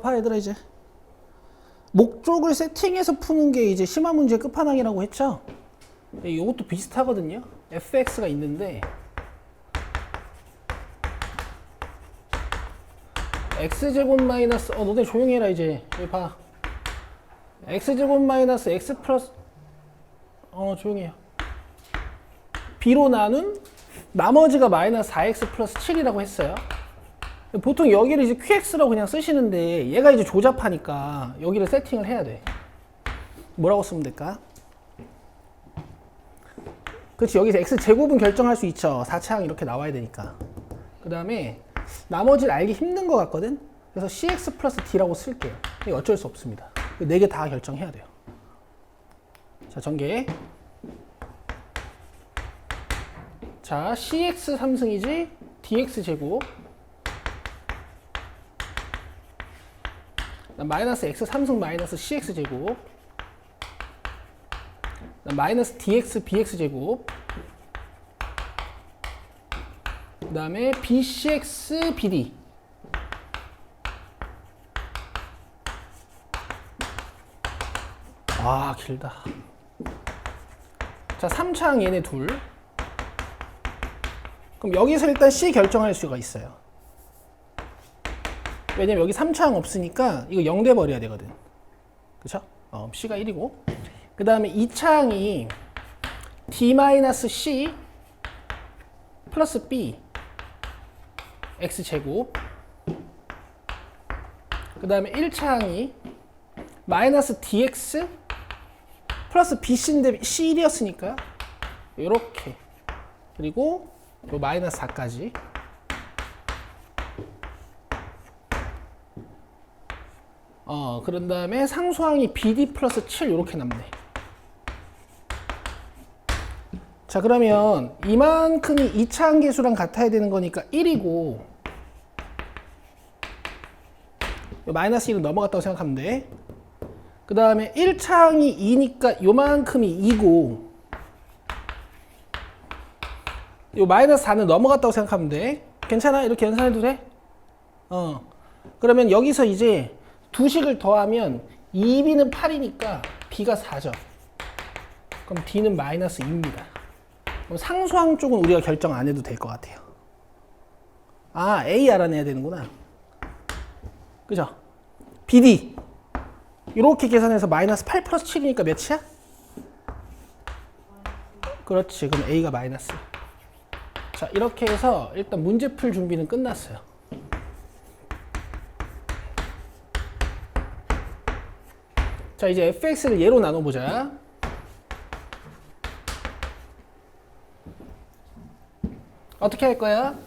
봐 얘들아 이제 목적을 세팅해서 푸는 게 이제 심화 문제 끝판왕이라고 했죠. 이것도 비슷하거든요. fx가 있는데 x제곱 마이너스 너네 조용히 해라 이제. 여기 봐. x제곱 마이너스 x 플러스 조용히 해요. b로 나눈 나머지가 마이너스 4x 플러스 7이라고 했어요. 보통 여기를 이제 qx라고 그냥 쓰시는데 얘가 이제 조잡하니까 여기를 세팅을 해야 돼. 뭐라고 쓰면 될까? 그렇지, 여기서 x제곱은 결정할 수 있죠. 4차항 이렇게 나와야 되니까. 그 다음에 나머지를 알기 힘든 것 같거든? 그래서 cx 플러스 d라고 쓸게요. 이게 어쩔 수 없습니다. 4개 다 결정해야 돼요. 자, 전개. 자, cx 3승이지 dx 제곱 마이너스 x 3승 마이너스 cx 제곱 마이너스 dx bx 제곱 그 다음에 bcx bd 길다. 자, 3차항 얘네 둘. 그럼 여기서 일단 C 결정할 수가 있어요. 왜냐면 여기 3차항 없으니까 이거 0 돼버려야 되거든. 그쵸? C가 1이고. 그 다음에 2차항이 D-C 플러스 B X제곱. 그 다음에 1차항이 마이너스 DX 플러스 BC인데 C1이었으니까 요렇게. 그리고 요 마이너스 4까지. 그런 다음에 상수항이 BD 플러스 7 요렇게 남네. 자, 그러면 이만큼이 2차항 계수랑 같아야 되는 거니까 1이고 요 마이너스 1은 넘어갔다고 생각하면 돼. 그 다음에 1차항이 2니까 요만큼이 2고 요 마이너스 4는 넘어갔다고 생각하면 돼. 괜찮아? 이렇게 연산해도 돼? 그러면 여기서 이제 두 식을 더하면 2b는 8이니까 b가 4죠. 그럼 d는 마이너스 2입니다. 그럼 상수항 쪽은 우리가 결정 안 해도 될 것 같아요. A 알아내야 되는구나. 그죠? bd 이렇게 계산해서 마이너스 8 플러스 7이니까 몇이야? 그렇지. 그럼 a가 마이너스. 자, 이렇게 해서 일단 문제 풀 준비는 끝났어요. 자, 이제 fx를 얘로 나눠보자. 어떻게 할 거야?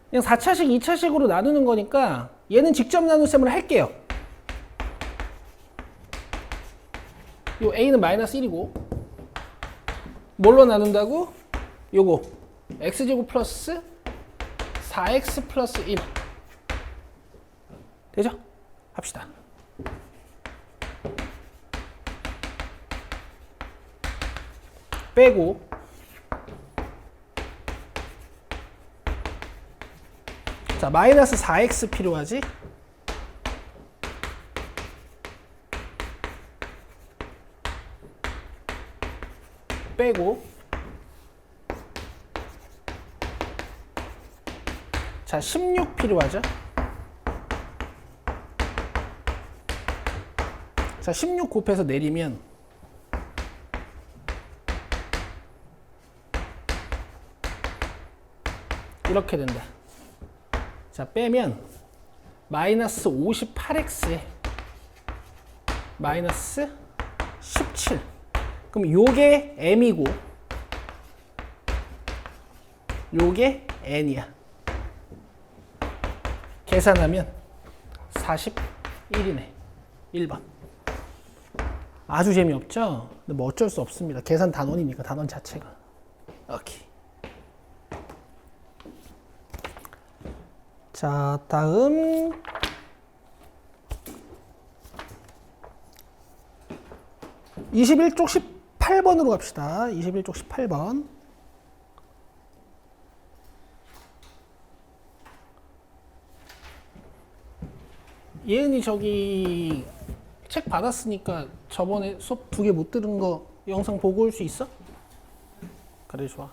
그냥 4차식, 2차식으로 나누는 거니까 얘는 직접 나눗셈을 할게요. 요 a는 마이너스 1이고 뭘로 나눈다고? 요거 x제곱 플러스 4x 플러스 1 되죠? 합시다. 빼고 자, 마이너스 4x 필요하지? 빼고 자, 16 필요하죠? 자, 16 곱해서 내리면 이렇게 된다. 자, 빼면 마이너스 58x에 마이너스 17. 그럼 요게 m이고 요게 n이야. 계산하면 41이네. 1번. 아주 재미없죠? 근데 뭐 어쩔 수 없습니다. 계산 단원이니까, 단원 자체가. 오케이. 자, 다음 21쪽 18번으로 갑시다. 21쪽 18번. 예은이 저기 책 받았으니까 저번에 수업 2개 못 들은 거 영상 보고 올 수 있어? 그래 좋아.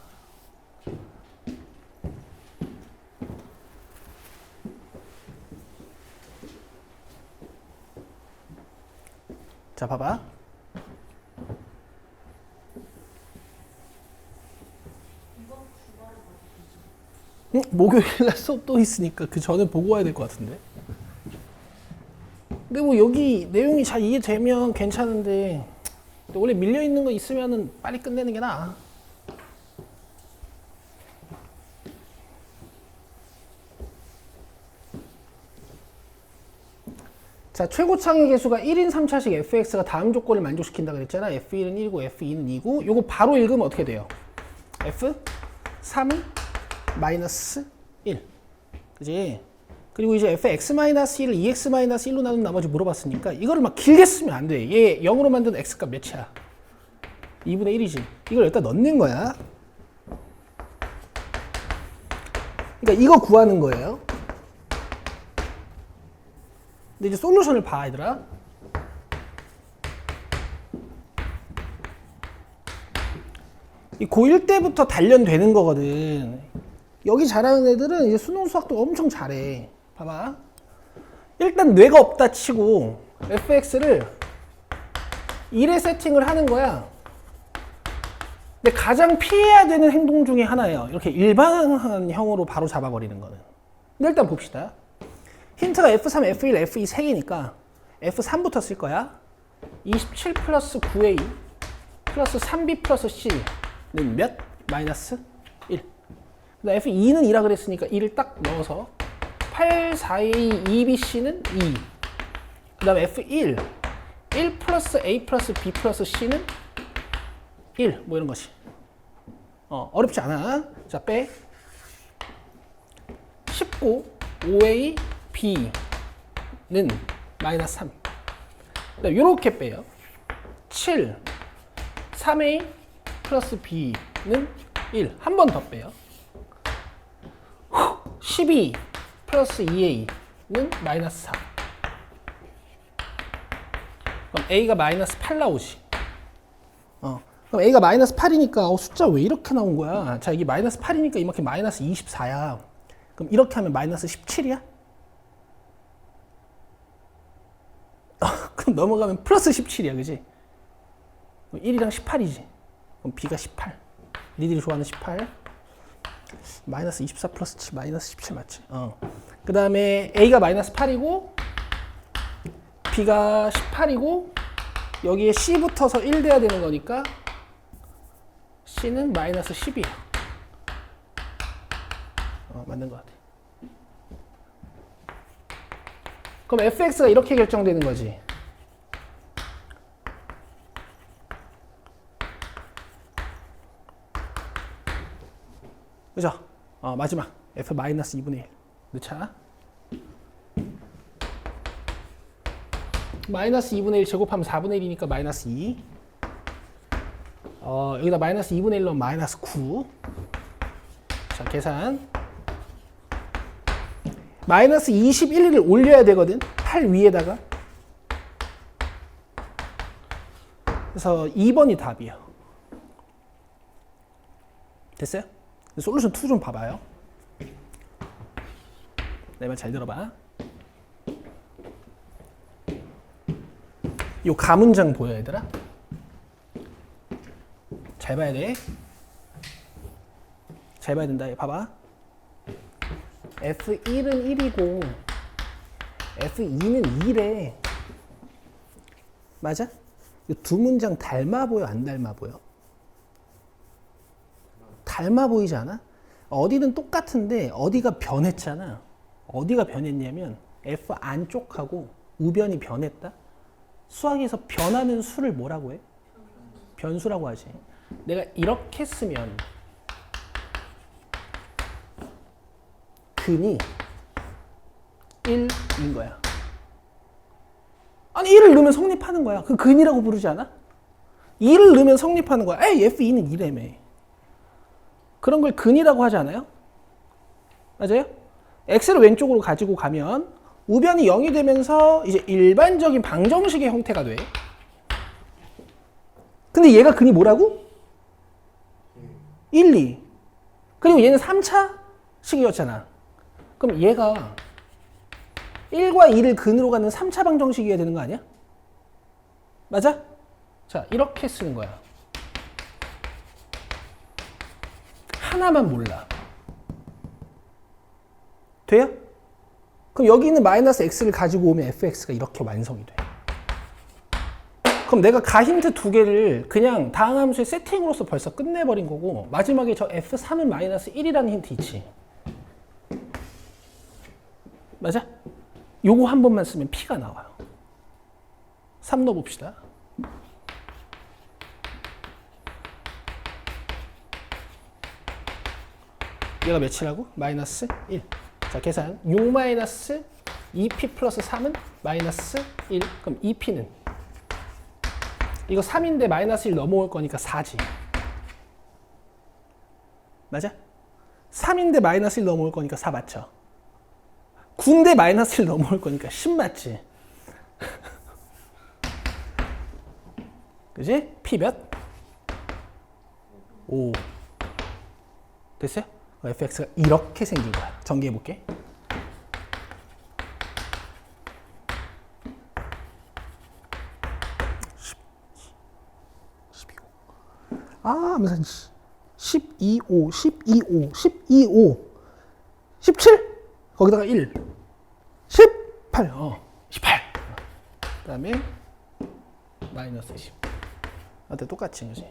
자 봐봐. 목요일날 수업 또 있으니까 그 전에 보고 와야 될 것 같은데. 근데 뭐 여기 내용이 잘 이해되면 괜찮은데 원래 밀려있는 거 있으면은 빨리 끝내는 게 나아. 자, 최고창의 개수가 1인 3차식 fx가 다음 조건을 만족시킨다 그랬잖아. f1은 1이고 f2는 2고 요거 바로 읽으면 어떻게 돼요? f3은 마이너스 1. 그지? 그리고 이제 fx-1을 2x-1로 나눈 나머지 물어봤으니까 이거를 막 길게 쓰면 안 돼. 얘 0으로 만든 x값 몇이야? 2분의 1이지. 이걸 여기다 넣는 거야. 그러니까 이거 구하는 거예요. 근데 이제 솔루션을 봐, 얘들아. 이 고1 때부터 단련되는 거거든. 여기 잘하는 애들은 이제 수능 수학도 엄청 잘해. 봐봐. 일단 뇌가 없다 치고 fx를 1에 세팅을 하는 거야. 근데 가장 피해야 되는 행동 중에 하나예요. 이렇게 일반형으로 바로 잡아버리는 거는. 근데 일단 봅시다. 힌트가 F3, F1, F2 3개니까 F3부터 쓸 거야. 27 플러스 9A 플러스 3B 플러스 C는 몇? 마이너스 1. 그다음 F2는 2라 그랬으니까 2를 딱 넣어서 8, 4A, 2BC는 2. 그 다음에 F1 1 플러스 A 플러스 B 플러스 C는 1. 뭐 이런 것이. 어렵지 않아. 자, 빼. 19 5A B는 마이너스 3. 이렇게 빼요. 7 3A 플러스 B는 1. 한 번 더 빼요. 12 플러스 2A는 마이너스 4. 그럼 A가 마이너스 8 나오지. 그럼 A가 마이너스 8이니까 숫자 왜 이렇게 나온 거야? 자, 이게 마이너스 8이니까 이만큼 마이너스 24야. 그럼 이렇게 하면 마이너스 17이야? 그럼 넘어가면 플러스 17이야, 그지? 1이랑 18이지. 그럼 B가 18. 니들이 좋아하는 18. 마이너스 24 플러스 7, 마이너스 17 맞지? 그 다음에 A가 마이너스 8이고, B가 18이고, 여기에 C 붙어서 1 돼야 되는 거니까, C는 마이너스 10이야. 맞는 것 같아. 그럼 fx가 이렇게 결정되는 거지. 그죠? 마지막 f 마이너스 2분의 1 넣자. 마이너스 2분의 1 제곱하면 4분의 1이니까 마이너스 2. 여기다 마이너스 2분의 1 넣으면 마이너스 9. 자, 계산. 마이너스 21을 올려야 되거든. 8 위에다가. 그래서 2번이 답이에요. 됐어요? 솔루션 2 좀 봐봐요. 내 말 잘 들어봐. 요 가문장 보여, 얘들아? 잘 봐야 돼. 잘 봐야 된다. 봐봐. F1은 1이고 F2는 2래. 맞아? 이 두 문장 닮아 보여, 안 닮아 보여? 닮아 보이지 않아? 어디는 똑같은데 어디가 변했잖아. 어디가 변했냐면 F 안쪽하고 우변이 변했다. 수학에서 변하는 수를 뭐라고 해? 변수라고 하지. 내가 이렇게 쓰면 근이 1인 거야. 아니 1을 넣으면 성립하는 거야. 그 근이라고 부르지 않아? 2를 넣으면 성립하는 거야. 에이 F2는 2라며. 그런 걸 근이라고 하지 않아요? 맞아요? x를 왼쪽으로 가지고 가면 우변이 0이 되면서 이제 일반적인 방정식의 형태가 돼. 근데 얘가 근이 뭐라고? 1, 2. 그리고 얘는 3차식이었잖아. 그럼 얘가 1과 2를 근으로 가는 3차 방정식이어야 되는 거 아니야? 맞아? 자, 이렇게 쓰는 거야. 하나만 몰라. 돼요? 그럼 여기 있는 마이너스 x를 가지고 오면 fx가 이렇게 완성이 돼. 그럼 내가 가힌트 두 개를 그냥 다항 함수의 세팅으로서 벌써 끝내버린 거고, 마지막에 저 f3은 마이너스 1이라는 힌트 있지. 맞아? 요거 한 번만 쓰면 p가 나와요. 3 넣어봅시다. 얘가 몇이라고? 마이너스 1. 자, 계산. 6 마이너스 2p 플러스 3은 마이너스 1. 그럼 2p는? 이거 3인데 마이너스 1 넘어올 거니까 4지. 맞아? 3인데 마이너스 1 넘어올 거니까 4 맞죠? 9인데 마이너스 1 넘어올 거니까 10 맞지? 그지? p 몇? 5. 됐어요? fx가 이렇게 생긴 거야. 전개해 볼게. 무슨 12, 5, 17? 거기다가 1. 18. 18. 그 다음에 마이너스 10. 어때? 똑같이, 그지?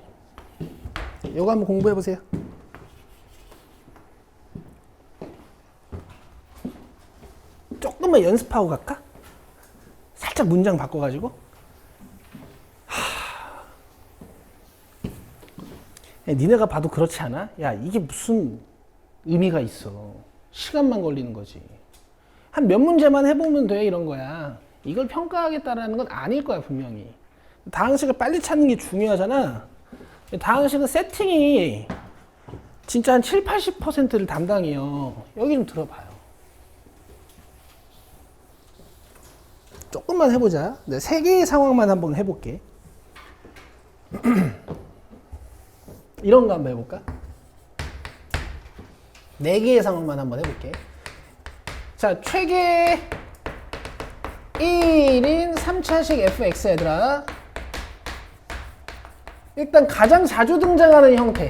이거 한번 공부해 보세요. 조금만 연습하고 갈까? 살짝 문장 바꿔가지고. 야, 니네가 봐도 그렇지 않아? 야, 이게 무슨 의미가 있어. 시간만 걸리는 거지. 한 몇 문제만 해보면 돼, 이런 거야. 이걸 평가하겠다라는 건 아닐 거야, 분명히. 다항식을 빨리 찾는 게 중요하잖아. 다항식은 세팅이 진짜 한 7, 80%를 담당해요. 여기 좀 들어봐요. 조금만 해보자. 네, 3개의 상황만 한번 해볼게. 이런 거 한번 해볼까? 4개의 상황만 한번 해볼게. 자, 최계 1인 3차식 fx 얘들아. 일단 가장 자주 등장하는 형태.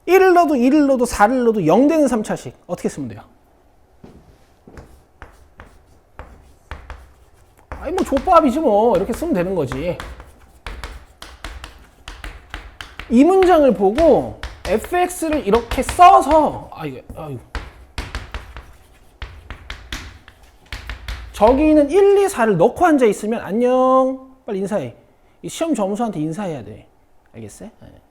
1을 넣어도 2를 넣어도 4를 넣어도 0 되는 3차식. 어떻게 쓰면 돼요? 아니 뭐 족밥이지 뭐. 이렇게 쓰면 되는 거지. 이 문장을 보고 fx를 이렇게 써서 아이고. 저기는 1, 2, 4를 넣고 앉아 있으면 안녕. 빨리 인사해. 이 시험 점수한테 인사해야 돼. 알겠어요? 네.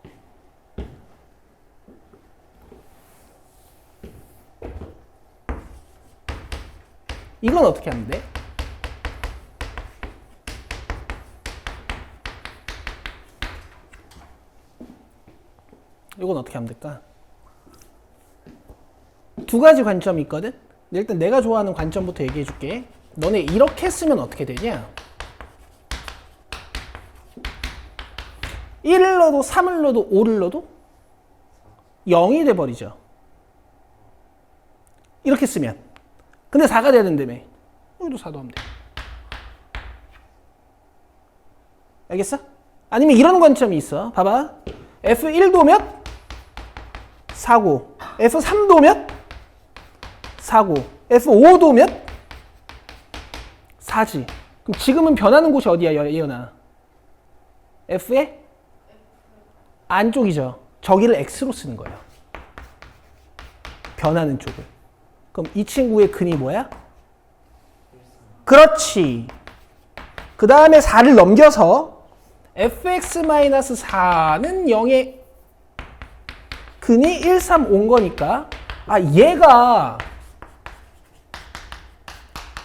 이건 어떻게 하면 돼? 이건 어떻게 하면 될까? 두 가지 관점이 있거든? 일단 내가 좋아하는 관점부터 얘기해 줄게. 너네 이렇게 쓰면 어떻게 되냐? 1을 넣어도 3을 넣어도 5를 넣어도 0이 돼버리죠. 이렇게 쓰면. 근데 4가 돼야 된다며. 여기도 4도 하면 돼. 알겠어? 아니면 이런 관점이 있어. 봐봐. F1도 몇? 4고. F3도 몇? 4고. F5도 몇? 4지. 그럼 지금은 변하는 곳이 어디야, 예연아? F의 안쪽이죠. 저기를 X로 쓰는 거예요. 변하는 쪽을. 그럼 이 친구의 근이 뭐야? 그렇지. 그 다음에 4를 넘겨서 fx-4는 0의 근이 1, 3, 5인 거니까 얘가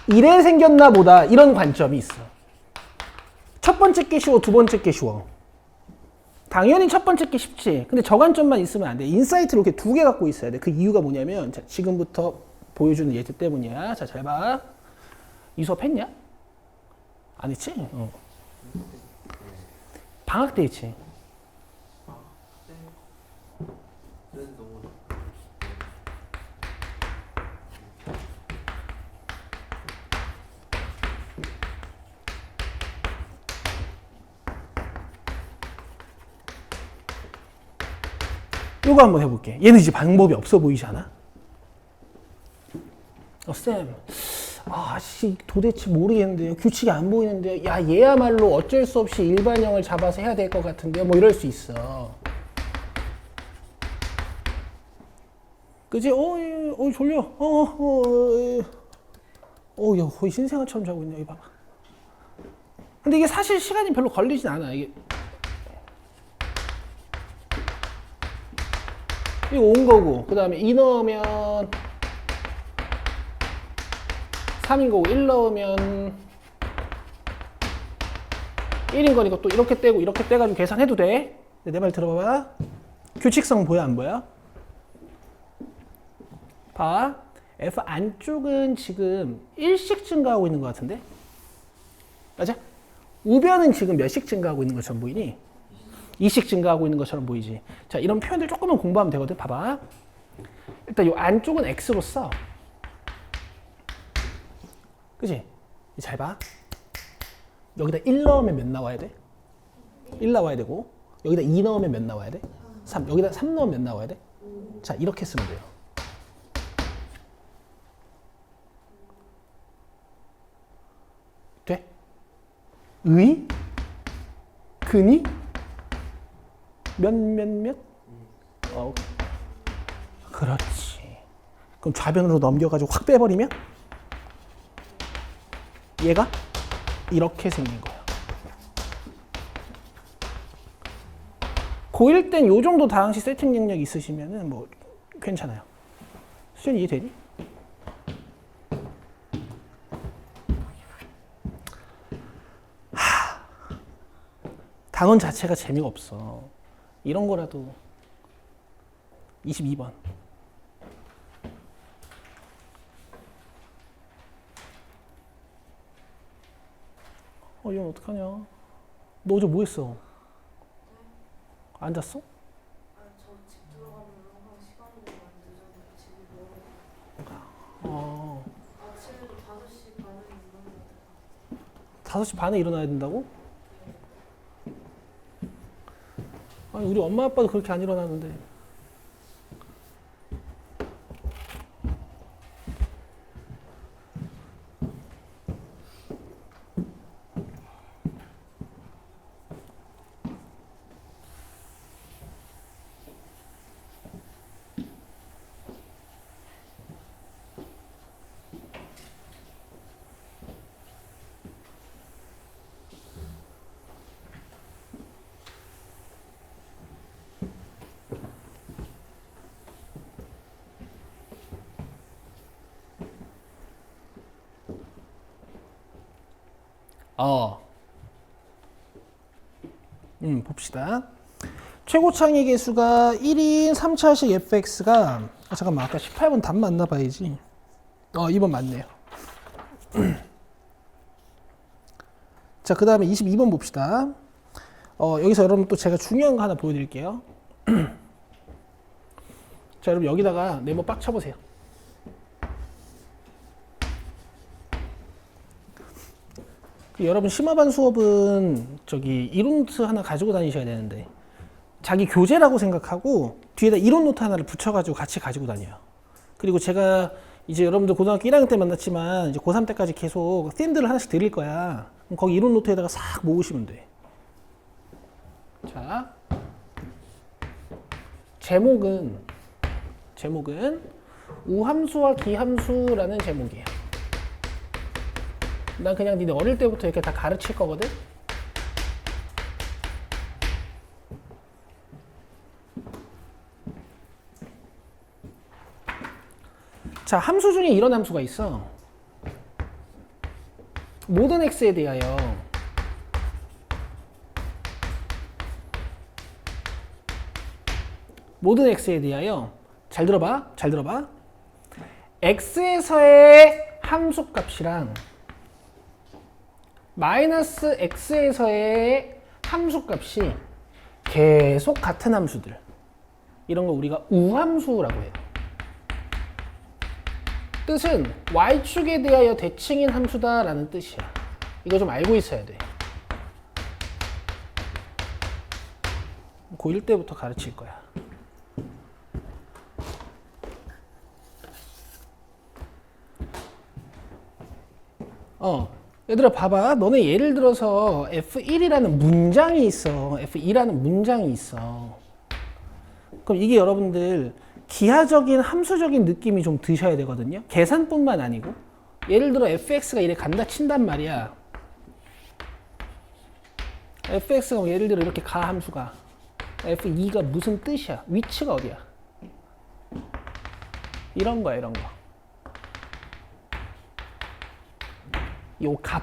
이래 생겼나 보다 이런 관점이 있어. 첫 번째 게 쉬워, 두 번째 게 쉬워. 당연히 첫 번째 게 쉽지. 근데 저관점만 있으면 안 돼. 인사이트를 이렇게 두 개 갖고 있어야 돼. 그 이유가 뭐냐면 자, 지금부터 보여주는 예제 때문이야. 자, 잘 봐. 이 수업 했냐? 안 했지? 방학 때 했지. 요거 한번 해볼게. 얘는 이제 방법이 없어 보이지 않아? 쌤, 씨, 도대체 모르겠는데요. 규칙이 안 보이는데요. 야, 얘야말로 어쩔 수 없이 일반형을 잡아서 해야 될 것 같은데요. 뭐 이럴 수 있어. 그지? 졸려. 야, 거의 신생아처럼 자고 있네. 여기 봐봐. 근데 이게 사실 시간이 별로 걸리진 않아. 이거 온 거고, 그 다음에 2 넣으면 3인 거고, 1 넣으면 1인 거니까 또 이렇게 떼고 이렇게 떼가지고 계산해도 돼. 내 말 들어봐봐. 규칙성 보여 안 보여? 봐. F 안쪽은 지금 1씩 증가하고 있는 것 같은데? 맞아? 우변은 지금 몇씩 증가하고 있는 것처럼 보이니? 2씩 증가하고 있는 것처럼 보이지. 자, 이런 표현들 조금만 공부하면 되거든. 봐봐. 일단 이 안쪽은 x로 써. 그치? 잘 봐. 여기다 1 넣으면 몇 나와야 돼? 1 나와야 되고, 여기다 2 넣으면 몇 나와야 돼? 3. 여기다 3 넣으면 몇 나와야 돼? 자, 이렇게 쓰면 돼요. 돼? 의? 근이? 몇? 그렇지. 그럼 좌변으로 넘겨가지고 확 빼버리면 얘가 이렇게 생긴 거야. 고1 땐 요 정도 다항식 세팅 능력 있으시면은 뭐 괜찮아요. 수준 이해되니? 당원 자체가 재미가 없어. 이런 거라도 22번. 이건 어떡하냐. 너 어제 뭐 했어? 안 잤어? 저 집 들어가면 항상 시간이 많이 늦었는데 집이 멀어요. 아침에도 5시 반에 일어나요. 5시 반에 일어나야 된다고? 아니, 우리 엄마 아빠도 그렇게 안 일어나는데. 봅시다. 최고창의 개수가 1인 3차식 fx가 잠깐만, 아까 18번 답 맞나 봐야지. 2번 맞네요. 자, 그 다음에 22번 봅시다. 여기서 여러분 또 제가 중요한 거 하나 보여드릴게요. 자, 여러분 여기다가 네모 빡 쳐보세요. 여러분 심화반 수업은 저기 이론 노트 하나 가지고 다니셔야 되는데 자기 교재라고 생각하고 뒤에다 이론 노트 하나를 붙여가지고 같이 가지고 다녀요. 그리고 제가 이제 여러분들 고등학교 1학년 때 만났지만 이제 고3 때까지 계속 쌤들을 하나씩 드릴 거야. 그럼 거기 이론 노트에다가 싹 모으시면 돼. 자, 제목은 우함수와 기함수라는 제목이에요. 난 그냥 니네 어릴 때부터 이렇게 다 가르칠 거거든? 자, 함수 중에 이런 함수가 있어. 모든 x에 대하여 모든 x에 대하여 잘 들어봐. 잘 들어봐. x에서의 함수값이랑 마이너스 x에서의 함수값이 계속 같은 함수들. 이런 거 우리가 우함수라고 해요. 뜻은 y축에 대하여 대칭인 함수다라는 뜻이야. 이거 좀 알고 있어야 돼. 고1 때부터 가르칠 거야. 얘들아 봐봐. 너네 예를 들어서 F1이라는 문장이 있어. F2라는 문장이 있어. 그럼 이게 여러분들 기하적인 함수적인 느낌이 좀 드셔야 되거든요. 계산뿐만 아니고 예를 들어 fx가 이래 간다 친단 말이야. fx가 예를 들어 이렇게 가 함수가 f2가 무슨 뜻이야? 위치가 어디야? 이런 거야, 이런 거. 요 값.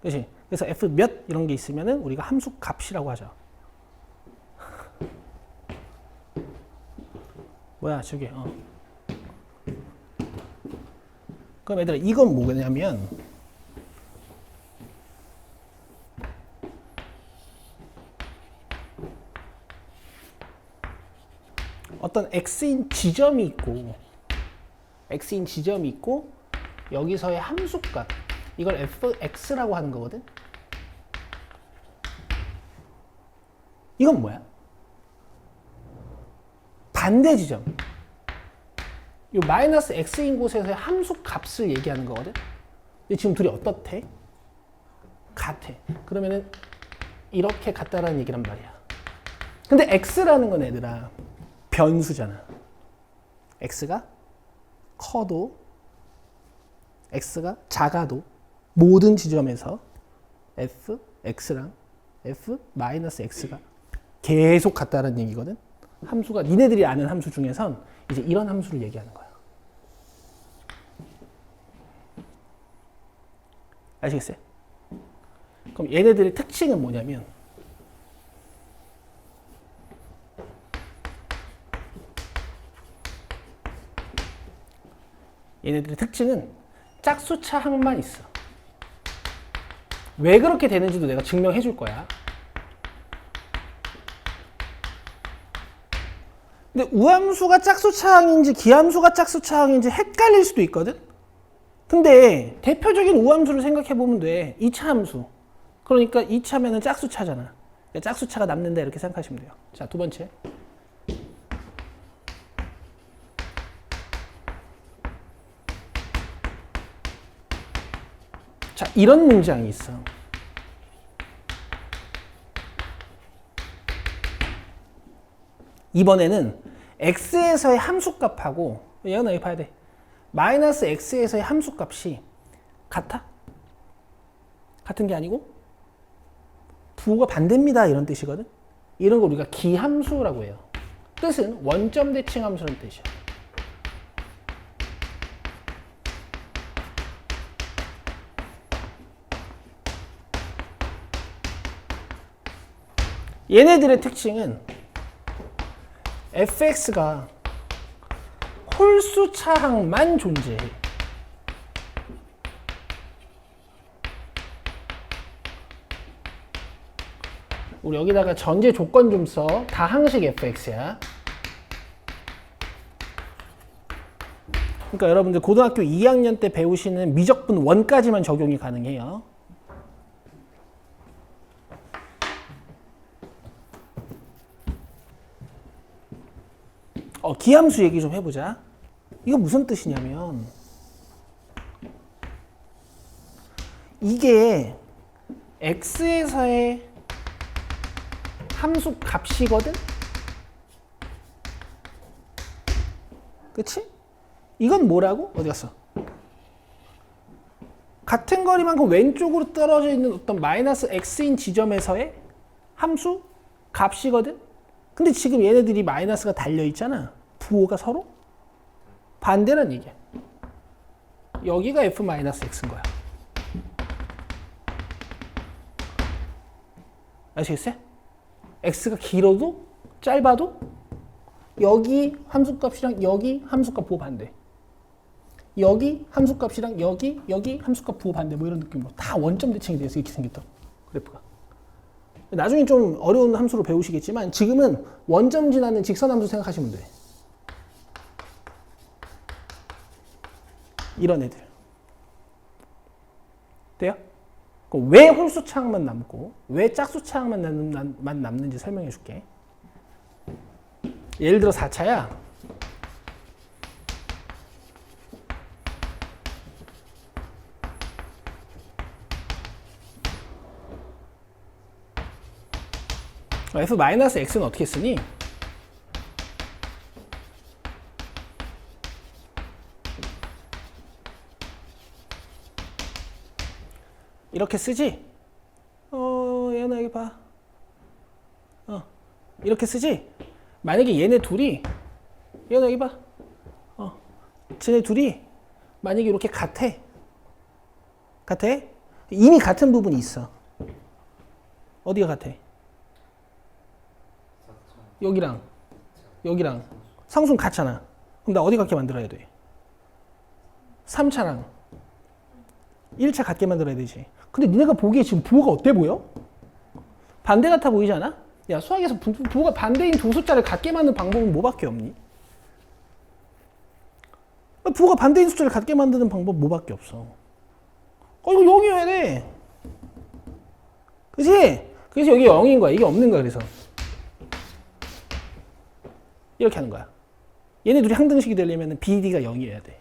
그치? 그래서 f 몇 이런 게 있으면은 우리가 함수 값이라고 하죠. 뭐야, 저게. 그럼 얘들아, 이건 뭐냐면 어떤 x인 지점이 있고 여기서의 함수값 이걸 fx라고 하는 거거든. 이건 뭐야? 반대 지점. 이 마이너스 x인 곳에서의 함수값을 얘기하는 거거든. 근데 지금 둘이 어떻대? 같아. 그러면은 이렇게 같다라는 얘기란 말이야. 근데 x라는 건 얘들아 변수잖아. x가 커도 x가 작아도 모든 지점에서 fx랑 f-x가 계속 같다는 얘기거든. 함수가 니네들이 아는 함수 중에선 이제 이런 함수를 얘기하는 거야. 아시겠어요? 그럼 얘네들의 특징은 뭐냐면 얘네들의 특징은 짝수차항만 있어. 왜 그렇게 되는지도 내가 증명해 줄 거야. 근데 우함수가 짝수차항인지 기함수가 짝수차항인지 헷갈릴 수도 있거든. 근데 대표적인 우함수를 생각해 보면 돼. 2차 함수. 그러니까 2차면은 짝수차잖아. 그러니까 짝수차가 남는다 이렇게 생각하시면 돼요. 자, 두 번째. 자, 이런 문장이 있어. 이번에는 x에서의 함수값하고 얘는 여기 봐야 돼. 마이너스 x에서의 함수값이 같아? 같은 게 아니고 부호가 반대입니다 이런 뜻이거든. 이런 걸 우리가 기함수라고 해요. 뜻은 원점 대칭 함수라는 뜻이야. 얘네들의 특징은 fx가 홀수차항만 존재해. 우리 여기다가 전제 조건 좀 써. 다항식 fx야. 그러니까 여러분들 고등학교 2학년 때 배우시는 미적분 1까지만 적용이 가능해요. 기함수 얘기 좀 해보자. 이거 무슨 뜻이냐면 이게 x에서의 함수 값이거든? 그치? 이건 뭐라고? 어디 갔어? 같은 거리만큼 왼쪽으로 떨어져 있는 어떤 마이너스 x인 지점에서의 함수 값이거든? 근데 지금 얘네들이 마이너스가 달려있잖아. 부호가 서로 반대란 얘기야. 여기가 f-x인 거야. 아시겠어요? x가 길어도 짧아도 여기 함수값이랑 여기 함수값 부호 반대. 여기 함수값이랑 여기 함수값 부호 반대. 뭐 이런 느낌으로 다 원점 대칭이 돼서 이렇게 생겼다. 그래프가. 나중에 좀 어려운 함수로 배우시겠지만 지금은 원점 지나는 직선 함수 생각하시면 돼. 이런 애들. 돼요? 그럼 왜 홀수차항만 남고 왜 짝수차항만 남는지 설명해 줄게. 예를 들어 4차야. f-x는 어떻게 쓰니? 이렇게 쓰지? 얘는 여기 봐. 이렇게 쓰지? 만약에 얘네 둘이, 얘는 여기 봐. 쟤네 둘이 만약에 이렇게 같아. 이미 같은 부분이 있어. 어디가 같아? 여기랑 상수는 같잖아. 그럼 나 어디 같게 만들어야 돼? 3차랑 1차 같게 만들어야 되지. 근데 니네가 보기에 지금 부호가 어때 보여? 반대 같아 보이지 않아? 야, 수학에서 부호가 반대인 두 숫자를 같게 만드는 방법은 뭐밖에 없니? 부호가 반대인 숫자를 같게 만드는 방법 뭐밖에 없어. 이거 0이어야 돼. 그치? 그래서 여기 0인 거야. 이게 없는 거야. 그래서 이렇게 하는 거야. 얘네 둘이 항등식이 되려면 BD가 0이어야 돼.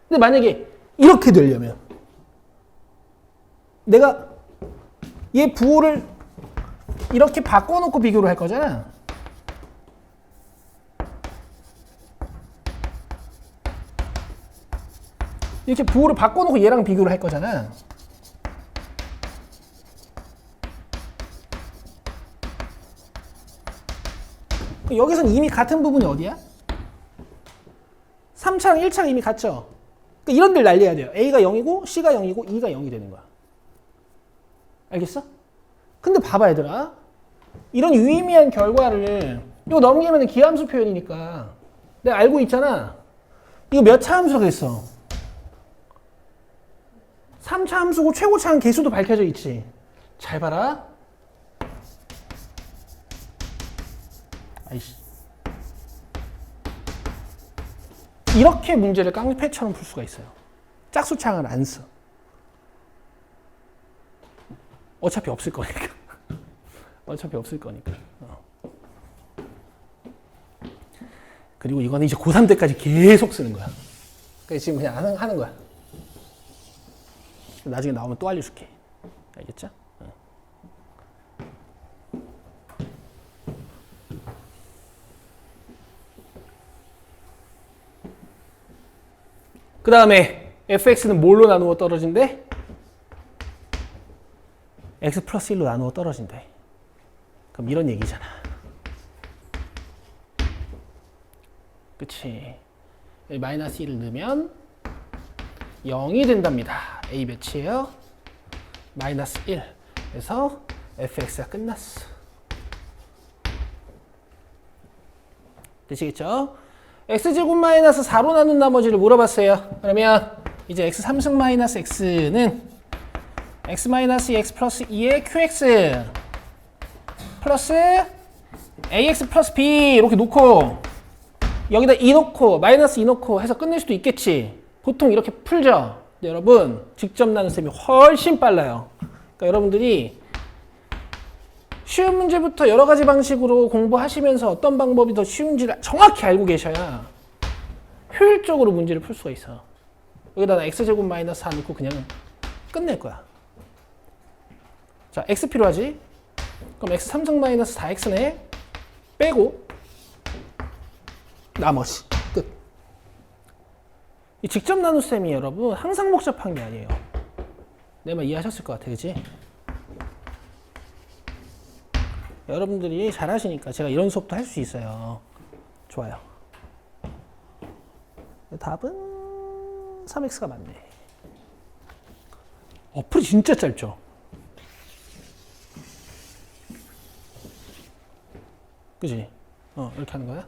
근데 만약에 이렇게 되려면 내가 얘 부호를 이렇게 바꿔놓고 비교를 할 거잖아. 이렇게 부호를 바꿔놓고 얘랑 비교를 할 거잖아. 여기서는 이미 같은 부분이 어디야? 3차랑 1차가 이미 같죠? 그러니까 이런 데를 날려야 돼요. A가 0이고 C가 0이고 E가 0이 되는 거야. 알겠어? 근데 봐봐 얘들아. 이런 유의미한 결과를 이거 넘기면 기함수 표현이니까 내가 알고 있잖아. 이거 몇 차 함수가 됐어? 3차 함수고 최고차항 개수도 밝혀져 있지. 잘 봐라. 아이씨. 이렇게 문제를 깡패처럼 풀 수가 있어요. 짝수차항을 안 써. 어차피 없을 거니까. 어차피 없을 거니까. 그리고 이거는 이제 고3 때까지 계속 쓰는 거야. 그래서 지금 그냥 하는 거야. 나중에 나오면 또 알려줄게. 알겠죠? 그 다음에 fx는 뭘로 나누어 떨어진대? x 플러스 1로 나누어 떨어진대. 그럼 이런 얘기잖아. 그치? 마이너스 1을 넣으면 0이 된답니다. A 몇이에요? 마이너스 1. 그래서 fx가 끝났어. 되시겠죠? x제곱 마이너스 4로 나눈 나머지를 물어봤어요. 그러면 이제 x 3승 마이너스 x는 x 마이너스 2x 플러스 2의 qx 플러스 ax 플러스 b 이렇게 놓고 여기다 2 놓고 마이너스 2 놓고 해서 끝낼 수도 있겠지. 보통 이렇게 풀죠. 근데 여러분 직접 나눈 셈이 훨씬 빨라요. 그러니까 여러분들이 쉬운 문제부터 여러 가지 방식으로 공부하시면서 어떤 방법이 더 쉬운지를 정확히 알고 계셔야 효율적으로 문제를 풀 수가 있어. 여기다 x제곱 마이너스 4 넣고 그냥 끝낼 거야. 자, x 필요하지? 그럼 x 3승 마이너스 4x네. 빼고 나머지 끝. 이 직접 나눗셈이 여러분 항상 복잡한 게 아니에요. 내 말 이해하셨을 것 같아, 그치? 여러분들이 잘하시니까 제가 이런 수업도 할 수 있어요. 좋아요. 답은 3x가 맞네. 어플이 진짜 짧죠? 그지? 이렇게 하는 거야.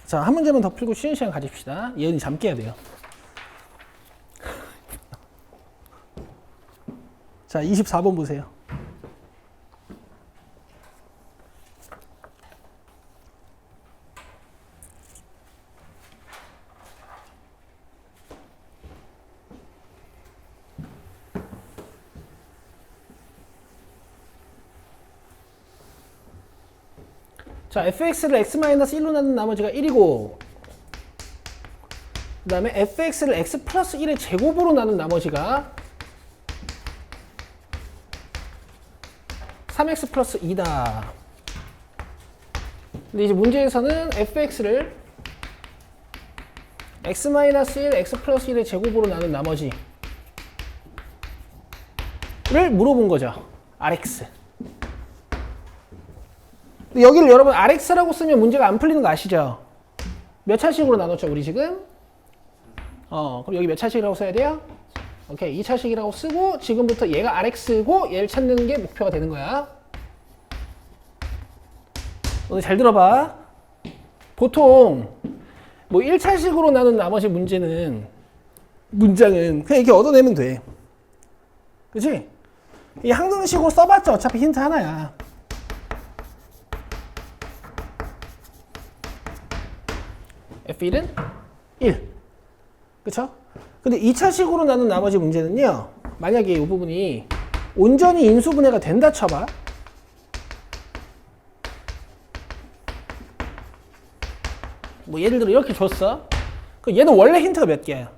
자, 한 문제만 더 풀고 쉬는 시간 가집시다. 예은이 잠 깨야 돼요. 자, 24번 보세요. 자, fx를 x-1로 나눈 나머지가 1이고 그 다음에 fx를 x 플러스 1의 제곱으로 나눈 나머지가 3x 플러스 2다. 근데 이제 문제에서는 fx를 x-1, x 플러스 1의 제곱으로 나눈 나머지를 물어본 거죠. rx. 근데 여기를 여러분 rx라고 쓰면 문제가 안 풀리는 거 아시죠? 몇 차식으로 나눴죠, 우리 지금? 그럼 여기 몇 차식이라고 써야 돼요? 오케이, 2차식이라고 쓰고 지금부터 얘가 rx고 얘를 찾는 게 목표가 되는 거야. 오늘 잘 들어봐. 보통 뭐 1차식으로 나눈 나머지 문장은 그냥 이렇게 얻어내면 돼. 그치? 이 항등식으로 써봤자 어차피 힌트 하나야. F1은 1. 그쵸? 근데 2차식으로 나눈 나머지 문제는요. 만약에 이 부분이 온전히 인수분해가 된다 쳐봐. 뭐 예를 들어 이렇게 줬어. 그럼 얘는 원래 힌트가 몇 개야?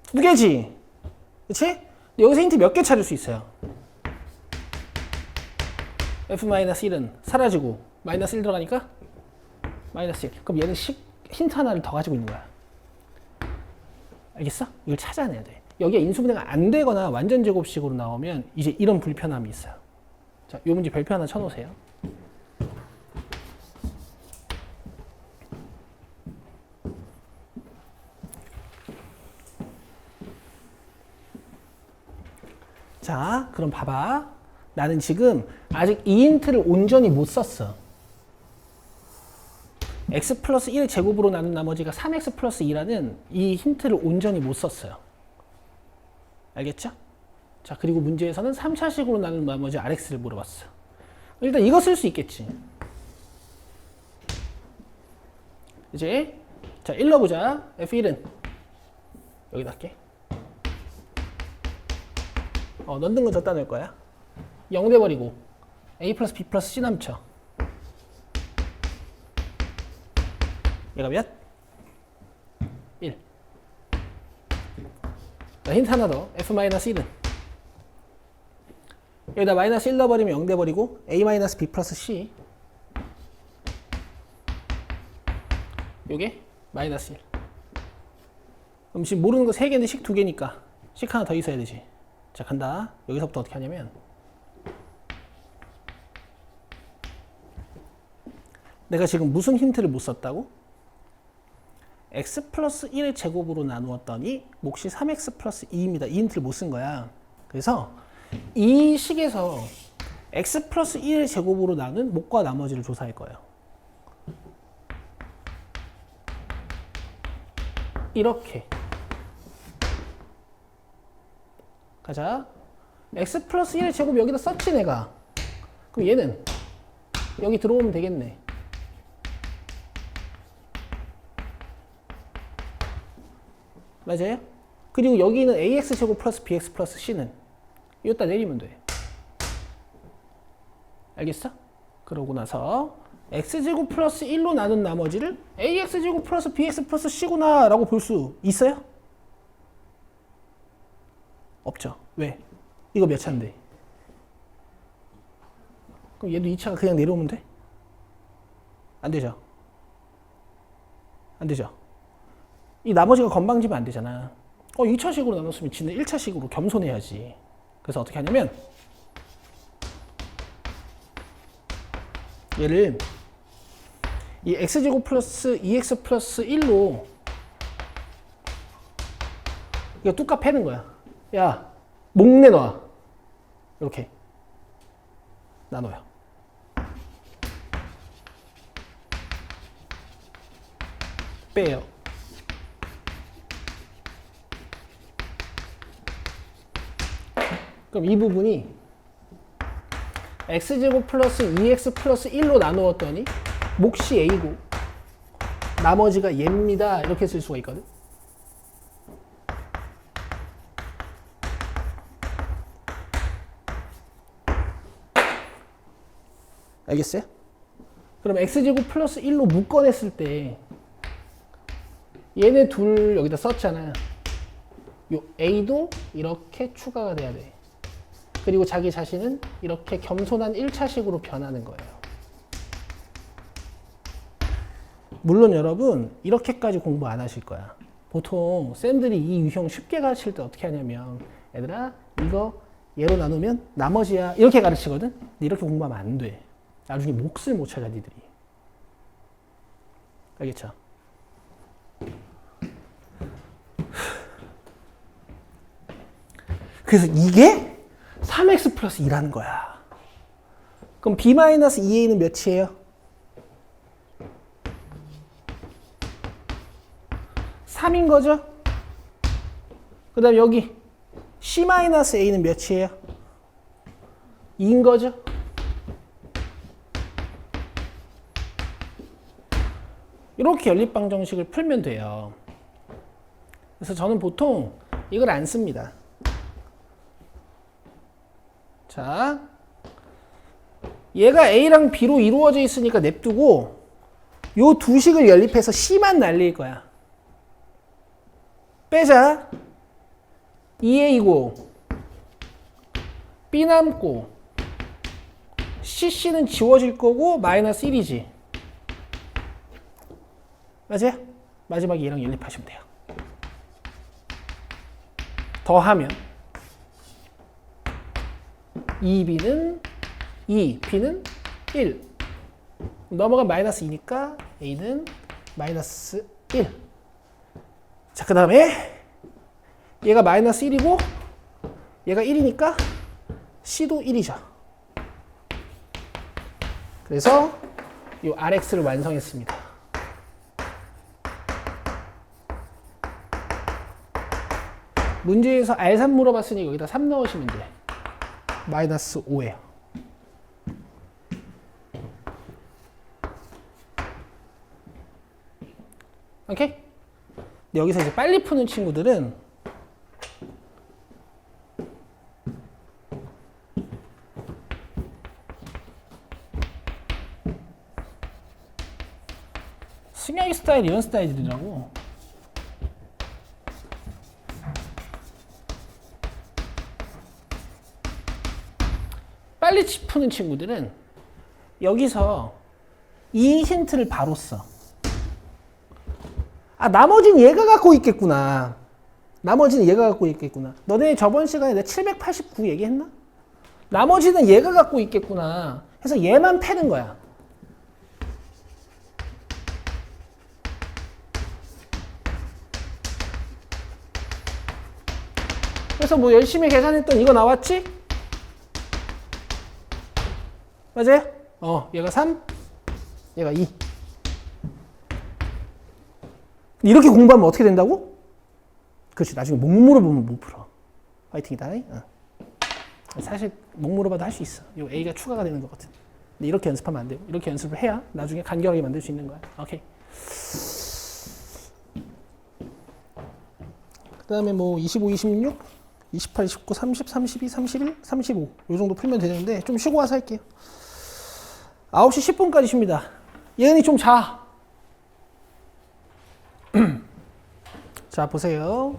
2개지. 그치? 근데 여기서 힌트 몇 개 찾을 수 있어요? F-1은 사라지고 마이너스 1 들어가니까 마이너스 1. 그럼 얘는 힌트 하나를 더 가지고 있는 거야. 알겠어? 이걸 찾아내야 돼. 여기에 인수분해가 안 되거나 완전 제곱식으로 나오면 이제 이런 불편함이 있어요. 자, 이 문제 별표 하나 쳐놓으세요. 자, 그럼 봐봐. 나는 지금 아직 이 힌트를 온전히 못 썼어. x 플러스 1의 제곱으로 나눈 나머지가 3x 플러스 2라는 이 힌트를 온전히 못 썼어요. 알겠죠? 자, 그리고 문제에서는 3차식으로 나눈 나머지 rx를 물어봤어. 일단 이거 쓸 수 있겠지. 이제 자, 1 넣어보자. f1은 여기다 할게. 넣는 건 졌다 넣을 거야. 0 돼버리고 a 플러스 b 플러스 c 남쳐. 얘가 몇? 1. 힌트 하나 더. f-1은 여기다 마이너스 1 넣어버리면 0 돼버리고 a 마이너스 b 플러스 c. 요게 마이너스 1. 그럼 지금 모르는 거 3개인데 식 2개니까 식 하나 더 있어야 되지. 자, 간다. 여기서부터 어떻게 하냐면 내가 지금 무슨 힌트를 못 썼다고? x 플러스 1의 제곱으로 나누었더니 몫이 3x 플러스 2입니다. 이 힌트를 못 쓴 거야. 그래서 이 식에서 x 플러스 1의 제곱으로 나눈 몫과 나머지를 조사할 거예요. 이렇게 가자. x 플러스 1의 제곱 여기다 썼지 내가. 그럼 얘는 여기 들어오면 되겠네. 맞아요? 그리고 여기는 ax제곱 플러스 bx 플러스 c는 이것다 내리면 돼. 알겠어? 그러고 나서 x제곱 플러스 1로 나눈 나머지를 ax제곱 플러스 bx 플러스 c구나 라고 볼 수 있어요? 없죠. 왜? 이거 몇 차인데? 그럼 얘도 2차가 그냥 내려오면 돼? 안 되죠? 안 되죠? 이 나머지가 건방지면 안 되잖아. 2차식으로 나눴으면 지는 1차식으로 겸손해야지. 그래서 어떻게 하냐면 얘를 이 x제곱 플러스 2x 플러스 1로 이거 뚜까 패는 거야. 야, 목내 놔. 이렇게 나눠요. 빼요. 그럼 이 부분이 x제곱 플러스 2x 플러스 1로 나누었더니 몫이 a고 나머지가 얘입니다. 이렇게 쓸 수가 있거든. 알겠어요? 그럼 x제곱 플러스 1로 묶어냈을 때 얘네 둘 여기다 썼잖아. 요 a도 이렇게 추가가 돼야 돼. 그리고 자기 자신은 이렇게 겸손한 1차식으로 변하는 거예요. 물론 여러분 이렇게까지 공부 안 하실 거야. 보통 쌤들이 이 유형 쉽게 가르칠 때 어떻게 하냐면 얘들아 이거 얘로 나누면 나머지야 이렇게 가르치거든. 근데 이렇게 공부하면 안 돼. 나중에 몫을 못 찾아 니들이. 알겠죠? 그래서 이게 3x 플러스 2라는 거야. 그럼 b-2a는 몇이에요? 3인 거죠? 그 다음 여기 c-a는 몇이에요? 2인 거죠? 이렇게 연립방 정식을 풀면 돼요. 그래서 저는 보통 이걸 안 씁니다. 자, 얘가 A랑 B로 이루어져 있으니까 냅두고 요 두 식을 연립해서 C만 날릴 거야. 빼자. 2A고 B 남고 CC는 지워질 거고 마이너스 1이지. 맞아요? 마지막에 얘랑 연립하시면 돼요. 더하면 2B는 2, B는 1. 넘어간 마이너스 2니까 A는 마이너스 1. 자, 그 다음에 얘가 마이너스 1이고 얘가 1이니까 C도 1이죠. 그래서 이 RX를 완성했습니다. 문제에서 R3 물어봤으니 여기다 3 넣으시면 돼. 마이너스 5예요. 오케이? 여기서 이제 빨리 푸는 친구들은 승혁이 스타일 이런 스타일이라고. 빨리 푸는 친구들은 여기서 이 힌트를 바로 써. 아, 나머지는 얘가 갖고 있겠구나. 나머지는 얘가 갖고 있겠구나. 너네 저번 시간에 내가 789 얘기했나? 나머지는 얘가 갖고 있겠구나. 해서 얘만 패는 거야. 그래서 뭐 열심히 계산했던 이거 나왔지? 맞아요? 얘가 3, 얘가 2. 이렇게 공부하면 어떻게 된다고? 그렇지, 나중에 목 물어보면 못 풀어. 화이팅이다. 사실 목 물어봐도 할 수 있어. 요 A가 추가가 되는 거거든. 근데 이렇게 연습하면 안 돼요. 이렇게 연습을 해야 나중에 간결하게 만들 수 있는 거야. 오케이. 그 다음에 뭐 25, 26, 28, 29, 30, 32, 31, 35. 요 정도 풀면 되는데 좀 쉬고 와서 할게요. 9시 10분까지 쉽니다. 예은이 좀 자. 자, 보세요.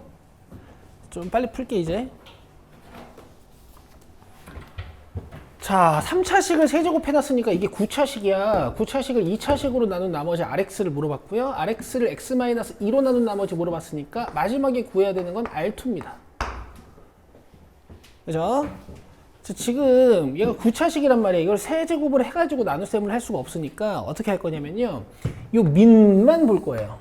좀 빨리 풀게 이제. 자, 3차식을 세제곱 해놨으니까 이게 9차식이야. 9차식을 2차식으로 나눈 나머지 RX를 물어봤고요. RX를 X-2로 나눈 나머지 물어봤으니까 마지막에 구해야 되는 건 R2입니다. 그죠? 지금 얘가 9차식이란 말이에요. 이걸 세제곱을 해가지고 나눗셈을 할 수가 없으니까 어떻게 할 거냐면요. 요 민만 볼 거예요.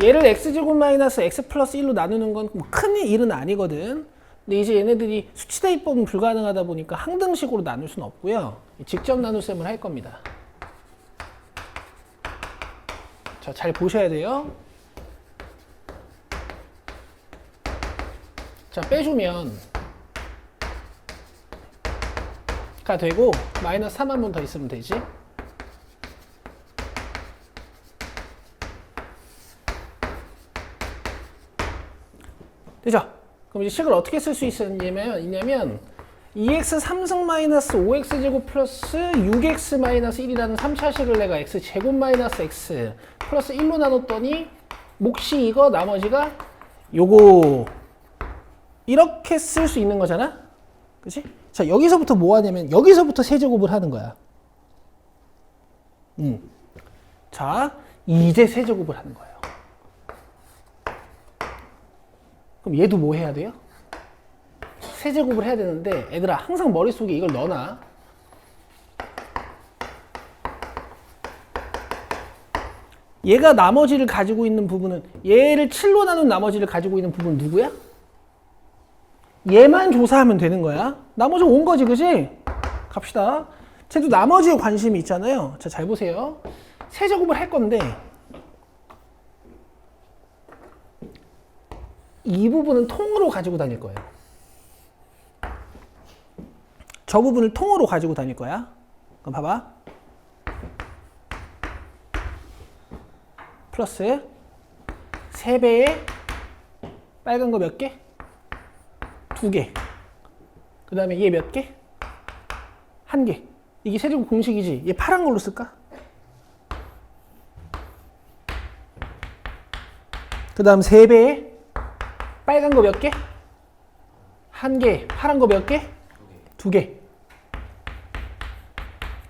얘를 x제곱 마이너스 x 플러스 1로 나누는 건 큰 일은 아니거든. 근데 이제 얘네들이 수치 대입법은 불가능하다 보니까 항등식으로 나눌 수는 없고요. 직접 나눗셈을 할 겁니다. 자, 잘 보셔야 돼요. 자, 빼주면 가 되고 마이너스 3 한 번 더 있으면 되지. 되죠? 그럼 이제 식을 어떻게 쓸 수 있냐면 2x 3승 마이너스 5x 제곱 플러스 6x 마이너스 1이라는 3차식을 내가 x 제곱 마이너스 x 플러스 1로 나눴더니 몫이 이거 나머지가 요거 이렇게 쓸 수 있는 거잖아? 그치? 자, 여기서부터 뭐 하냐면 여기서부터 세제곱을 하는 거야. 자, 이제 세제곱을 하는 거예요. 그럼 얘도 뭐 해야 돼요? 세제곱을 해야 되는데 애들아 항상 머릿속에 이걸 넣어놔. 얘가 나머지를 가지고 있는 부분은 얘를 7로 나눈 나머지를 가지고 있는 부분은 누구야? 얘만 조사하면 되는 거야. 나머지 온 거지, 그지? 갑시다. 쟤도 나머지에 관심이 있잖아요. 자, 잘 보세요. 세제곱을 할 건데 이 부분은 통으로 가지고 다닐 거예요. 저 부분을 통으로 가지고 다닐 거야. 그럼 봐봐. 플러스 3배에 빨간 거 몇 개? 2개. 그 다음에 얘 몇 개? 1개. 이게 세제곱 공식이지. 얘 파란 걸로 쓸까? 그 다음 3배에 빨간 거 몇 개? 1개. 파란 거 몇 개? 2개.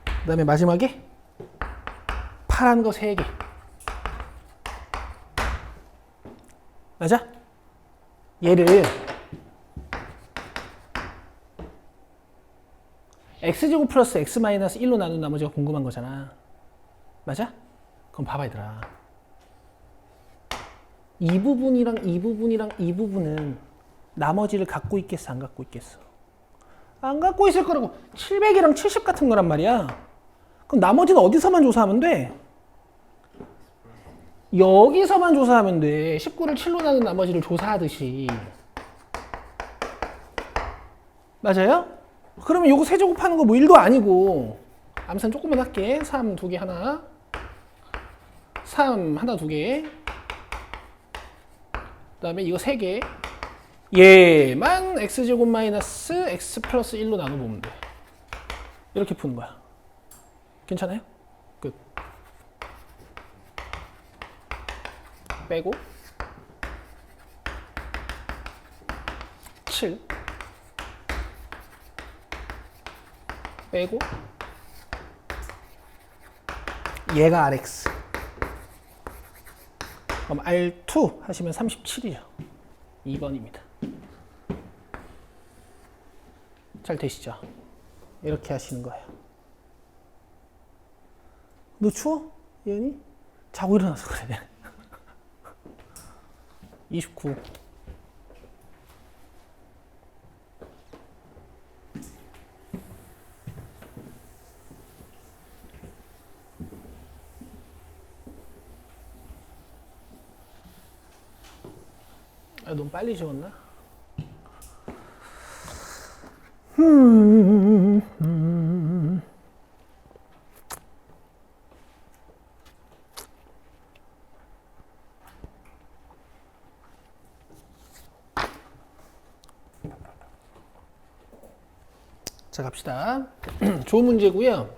그 다음에 마지막에 파란 거 3개. 맞아? 얘를 x제곱 플러스 x 마이너스 1로 나눈 나머지가 궁금한 거잖아. 맞아? 그럼 봐봐 얘들아. 이 부분이랑 이 부분이랑 이 부분은 나머지를 갖고 있겠어, 안 갖고 있겠어? 안 갖고 있을 거라고. 700이랑 70 같은 거란 말이야. 그럼 나머지는 어디서만 조사하면 돼? 여기서만 조사하면 돼. 19를 7로 나눈 나머지를 조사하듯이. 맞아요? 그러면 요거 세제곱하는 거 뭐 1도 아니고 암산 조금만 할게. 3 2개 하나 3 하나 2개 그 다음에 이거 3개 얘만 x제곱 마이너스 x 플러스 1로 나눠보면 돼. 이렇게 푸는 거야. 괜찮아요? 끝. 빼고 7 빼고 얘가 RX. 그럼 R2 하시면 37이죠. 2번입니다. 잘 되시죠? 이렇게 하시는 거예요. 너 추워? 예은이? 자고 일어나서 그래. 29. 아, 너무 빨리 지웠나? 자, 갑시다. 좋은 문제고요.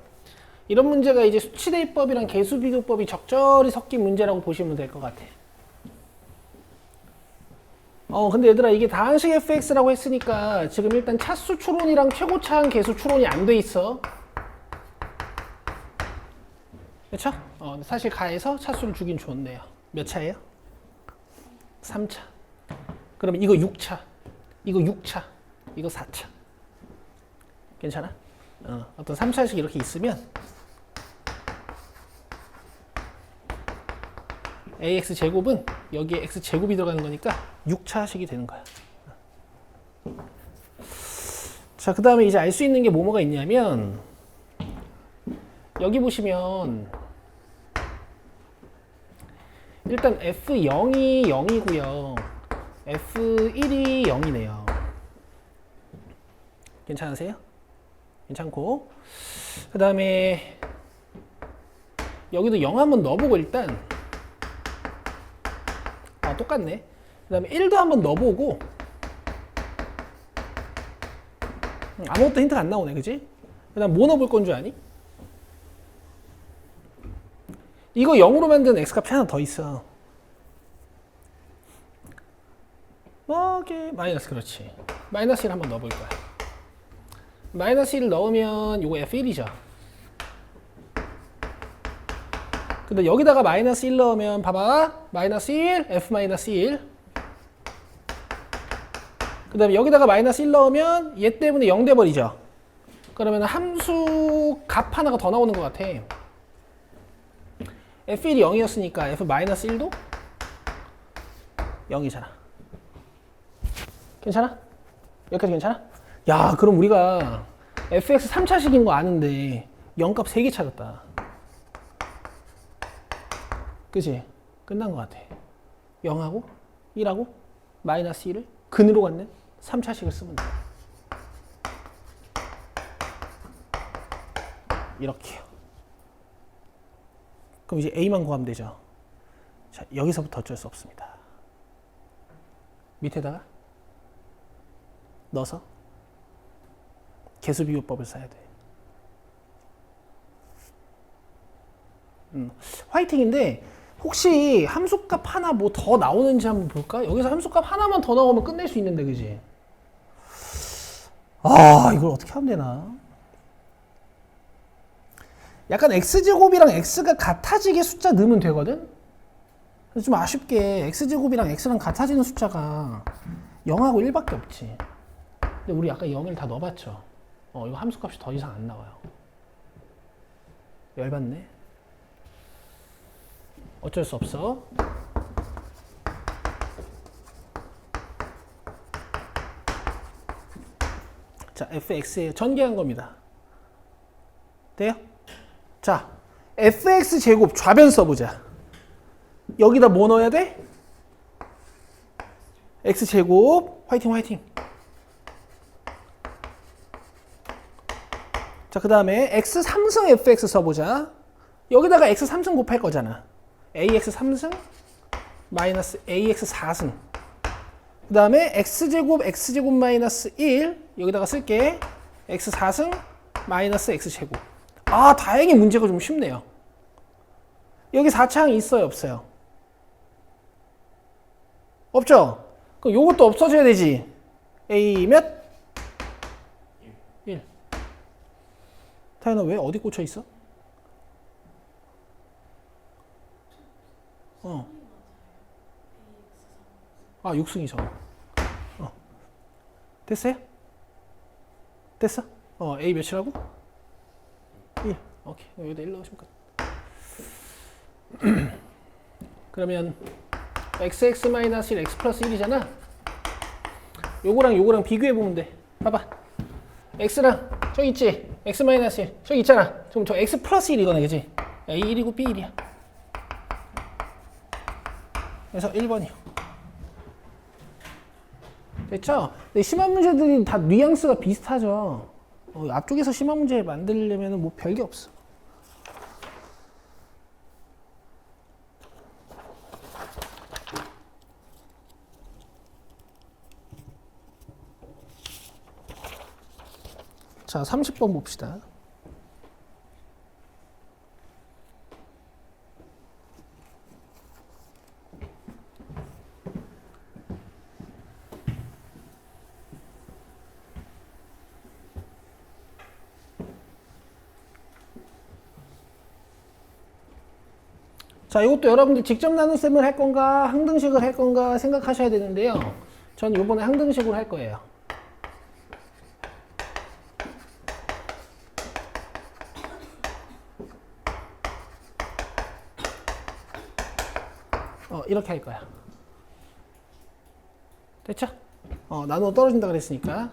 이런 문제가 이제 수치대입법이랑 개수비교법이 적절히 섞인 문제라고 보시면 될 것 같아. 근데 얘들아 이게 다항식 fx라고 했으니까 지금 일단 차수 추론이랑 최고차항 계수 추론이 안 돼 있어. 그렇죠? 사실 가에서 차수를 주긴 좋네요. 몇 차예요? 3차. 그러면 이거 6차, 이거 6차, 이거 4차. 괜찮아? 어떤 3차식 이렇게 있으면 ax 제곱은 여기에 x 제곱이 들어가는 거니까 6차식이 되는 거야. 자, 그 다음에 이제 알 수 있는 게 뭐가 있냐면 여기 보시면 일단 F0이 0이고요. F1이 0이네요. 괜찮으세요? 괜찮고 그 다음에 여기도 0 한번 넣어보고 일단 똑같네. 그 다음에 1도 한번 넣어보고 아무것도 힌트가 안 나오네. 그지? 그 다음 뭐 넣어볼 건 줄 아니? 이거 0으로 만든 x값이 하나 더 있어. 마이너스. 그렇지. 마이너스 1 한번 넣어볼 거야. 마이너스 1을 넣으면 이거 f1이죠. 근데 여기다가 마이너스 1 넣으면 봐봐. 마이너스 1, f 마이너스 1. 그 다음에 여기다가 마이너스 1 넣으면 얘 때문에 0 돼버리죠. 그러면 함수 값 하나가 더 나오는 것 같아. f1이 0이었으니까 f 마이너스 1도 0이잖아. 괜찮아? 여기까지 괜찮아? 야, 그럼 우리가 fx 3차식인 거 아는데 0값 3개 찾았다. 그치? 끝난 것 같아. 0하고 1하고 마이너스 1을 근으로 갖는 3차식을 쓰면 돼. 이렇게요. 그럼 이제 a만 구하면 되죠. 자, 여기서부터 어쩔 수 없습니다. 밑에다가 넣어서 개수비교법을 써야 돼. 화이팅인데 혹시 함수값 하나 뭐 더 나오는지 한번 볼까? 여기서 함수값 하나만 더 나오면 끝낼 수 있는데, 그지? 이걸 어떻게 하면 되나? 약간 x제곱이랑 x가 같아지게 숫자 넣으면 되거든? 그래서 좀 아쉽게 x제곱이랑 x랑 같아지는 숫자가 0하고 1밖에 없지. 근데 우리 아까 0을 다 넣어봤죠? 이거 함수값이 더 이상 안 나와요. 열받네. 어쩔 수 없어. 자, fx에 전개한 겁니다. 돼요? 자, fx 제곱 좌변 써보자. 여기다 뭐 넣어야 돼? x 제곱 화이팅 화이팅. 자, 그 다음에 x 3승 fx 써보자. 여기다가 x 3승 곱할 거잖아. ax 3승 마이너스 ax 4승. 그 다음에 x제곱 x제곱 마이너스 1 여기다가 쓸게. x 4승 마이너스 x제곱. 다행히 문제가 좀 쉽네요. 여기 4창이 있어요 없어요? 없죠? 그럼 요것도 없어져야 되지. a 몇? 1. 타연아 왜? 어디 꽂혀 있어? 아, 6승이죠. 됐어요? 됐어? A 몇이라고? 1. 오케이. 여기다 1 넣으시면 끝. 그러면 xx-1 x 플러스 1이잖아. 요거랑 비교해보면 돼. 봐봐. x랑 저기 있지? x-1 저기 있잖아. 그럼 저 x 플러스 1이거네, 그지? a 1이고 b 1이야. 그래서 1번이요. 됐죠? 근데 심한 문제들이 다 뉘앙스가 비슷하죠. 앞쪽에서 심한 문제 만들려면 뭐 별게 없어. 자, 30번 봅시다. 자, 이것도 여러분들 직접 나눗셈을 할 건가 항등식을 할 건가 생각하셔야 되는데요. 저는 이번에 항등식으로 할 거예요. 이렇게 할 거야. 됐죠? 나누어 떨어진다 그랬으니까.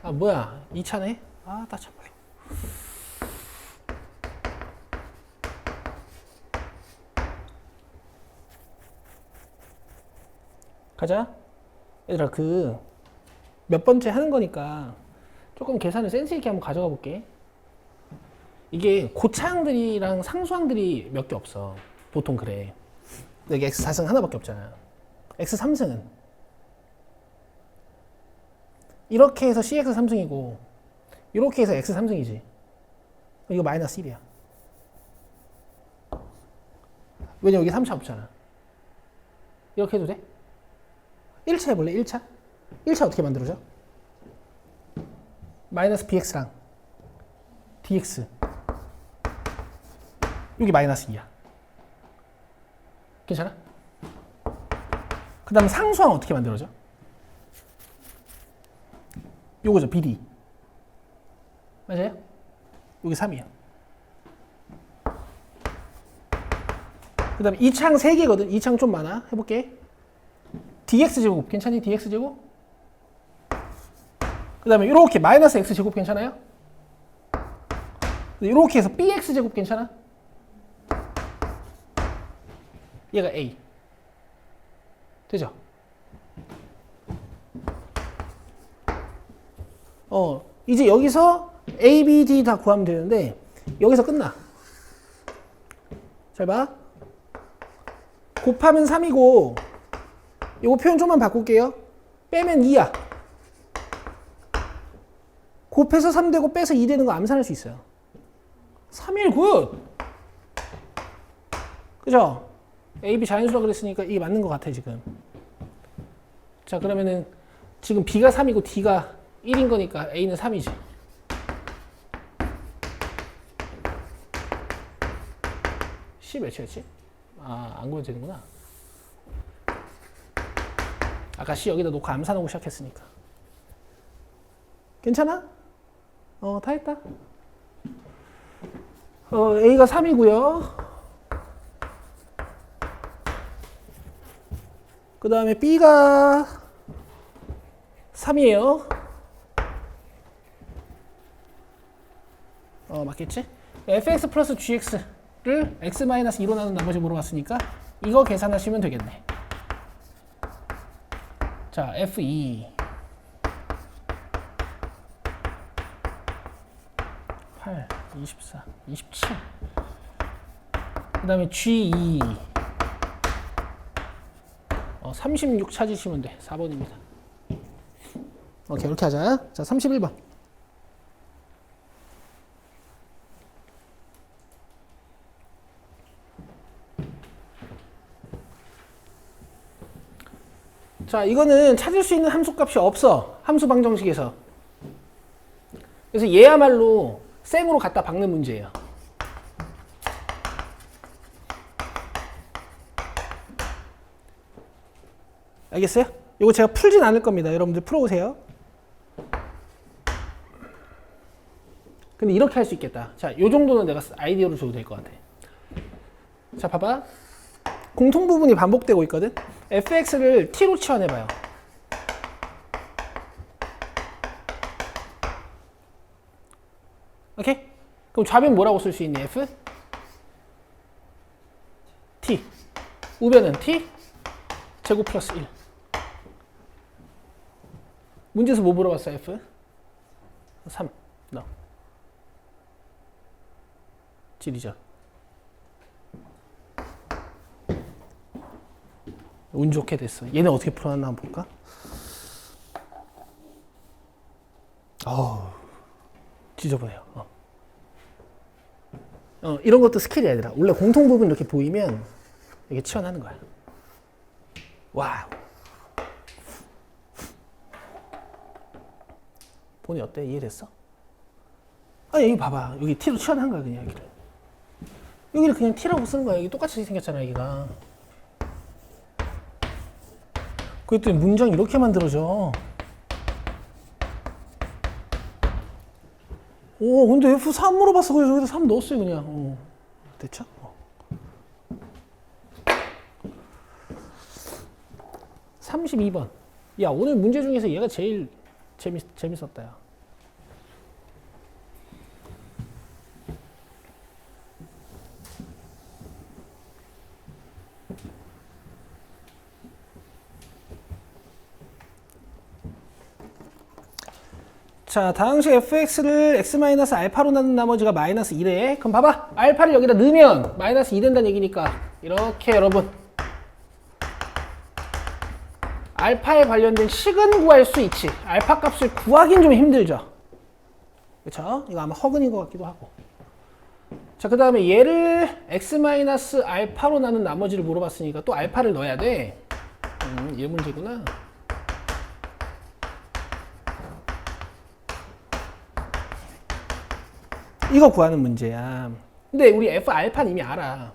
아, 뭐야. 2차네? 아, 나 참말로. 가자. 얘들아, 몇 번째 하는 거니까 조금 계산을 센스 있게 한번 가져가 볼게. 이게 고차항들이랑 상수항들이 몇 개 없어. 보통 그래. 여기 x 4승 하나밖에 없잖아. x 3승은 이렇게 해서 cx 3승이고 이렇게 해서 x 3승이지. 이거 마이너스 1이야. 왜냐면 여기 3차 없잖아. 이렇게 해도 돼? 1차 해볼래? 1차? 1차 어떻게 만들어져? 마이너스 bx랑 dx 여기 마이너스 2야. 괜찮아? 그 다음 상수항 어떻게 만들어져? 요거죠. bd 맞아요? 여기 3이야. 그 다음에 2창 3개거든. 2창 좀 많아. 해볼게. dx제곱 괜찮니? dx제곱? 그 다음에 이렇게 마이너스 x제곱 괜찮아요? 이렇게 해서 bx제곱 괜찮아? 얘가 a 되죠? 이제 여기서 a, b, d 다 구하면 되는데 여기서 끝나. 잘 봐. 곱하면 3이고 이거 표현 좀만 바꿀게요. 빼면 2야. 곱해서 3 되고 빼서 2 되는 거 암산할 수 있어요. 3일 굿! 그죠? A, B 자연수라 그랬으니까 이게 맞는 것 같아 지금. 자 그러면은 지금 B가 3이고 D가 1인 거니까 A는 3이지. C 몇이었지? 아, 안 구해도 되는구나. 아까 C 여기다 놓고 암산하고 시작했으니까. 괜찮아? 다 했다. A가 3이고요. 그 다음에 B가 3이에요. 맞겠지? fx 플러스 gx를 x-2로 나눈 나머지 물어봤으니까 이거 계산하시면 되겠네. 자, f2 8, 24, 27. 그 다음에 G2 36 찾으시면 돼. 4번입니다. 오케이, 이렇게 하자. 자, 31번. 자, 이거는 찾을 수 있는 함수값이 없어. 함수 방정식에서. 그래서 얘야말로 생으로 갖다 박는 문제예요. 알겠어요? 이거 제가 풀진 않을 겁니다. 여러분들 풀어보세요. 근데 이렇게 할 수 있겠다. 자, 요 정도는 내가 아이디어로 줘도 될 것 같아. 자, 봐봐. 공통 부분이 반복되고 있거든? fx를 t로 치환해봐요. 오케이? 그럼 좌변 뭐라고 쓸 수 있니? f? t. 우변은 t? 제곱 플러스 1. 문제에서 뭐 물어봤어, f? 3. 넣어. 질이죠. 운 좋게 됐어. 얘네 어떻게 풀어놨나 한번 볼까? 지저분해요. 이런 것도 스킬이야, 얘들아. 원래 공통 부분 이렇게 보이면 이게 치환하는 거야. 와우. 보니 어때? 이해됐어? 아니, 여기 봐봐. 여기 T로 치환한 거야, 그냥 여기를. 여기를 그냥 T라고 쓰는 거야. 여기 똑같이 생겼잖아, 여기가. 그랬더니 문장 이렇게 만들어져. 근데 F3 물어봤어. 그래서 여기다 3 넣었어요, 그냥. 됐죠? 32번. 야, 오늘 문제 중에서 얘가 제일 재밌었다. 야. 자, 다항식 fx를 x-알파로 나눈 나머지가 마이너스 1에 그럼 봐봐. 알파를 여기다 넣으면 마이너스 2 된다는 얘기니까 이렇게 여러분 알파에 관련된 식은 구할 수 있지. 알파 값을 구하긴 좀 힘들죠. 그쵸? 이거 아마 허근인 것 같기도 하고. 자, 그 다음에 얘를 x-알파로 나눈 나머지를 물어봤으니까 또 알파를 넣어야 돼. 얘 문제구나. 이거 구하는 문제야. 근데 우리 f 알파는 이미 알아.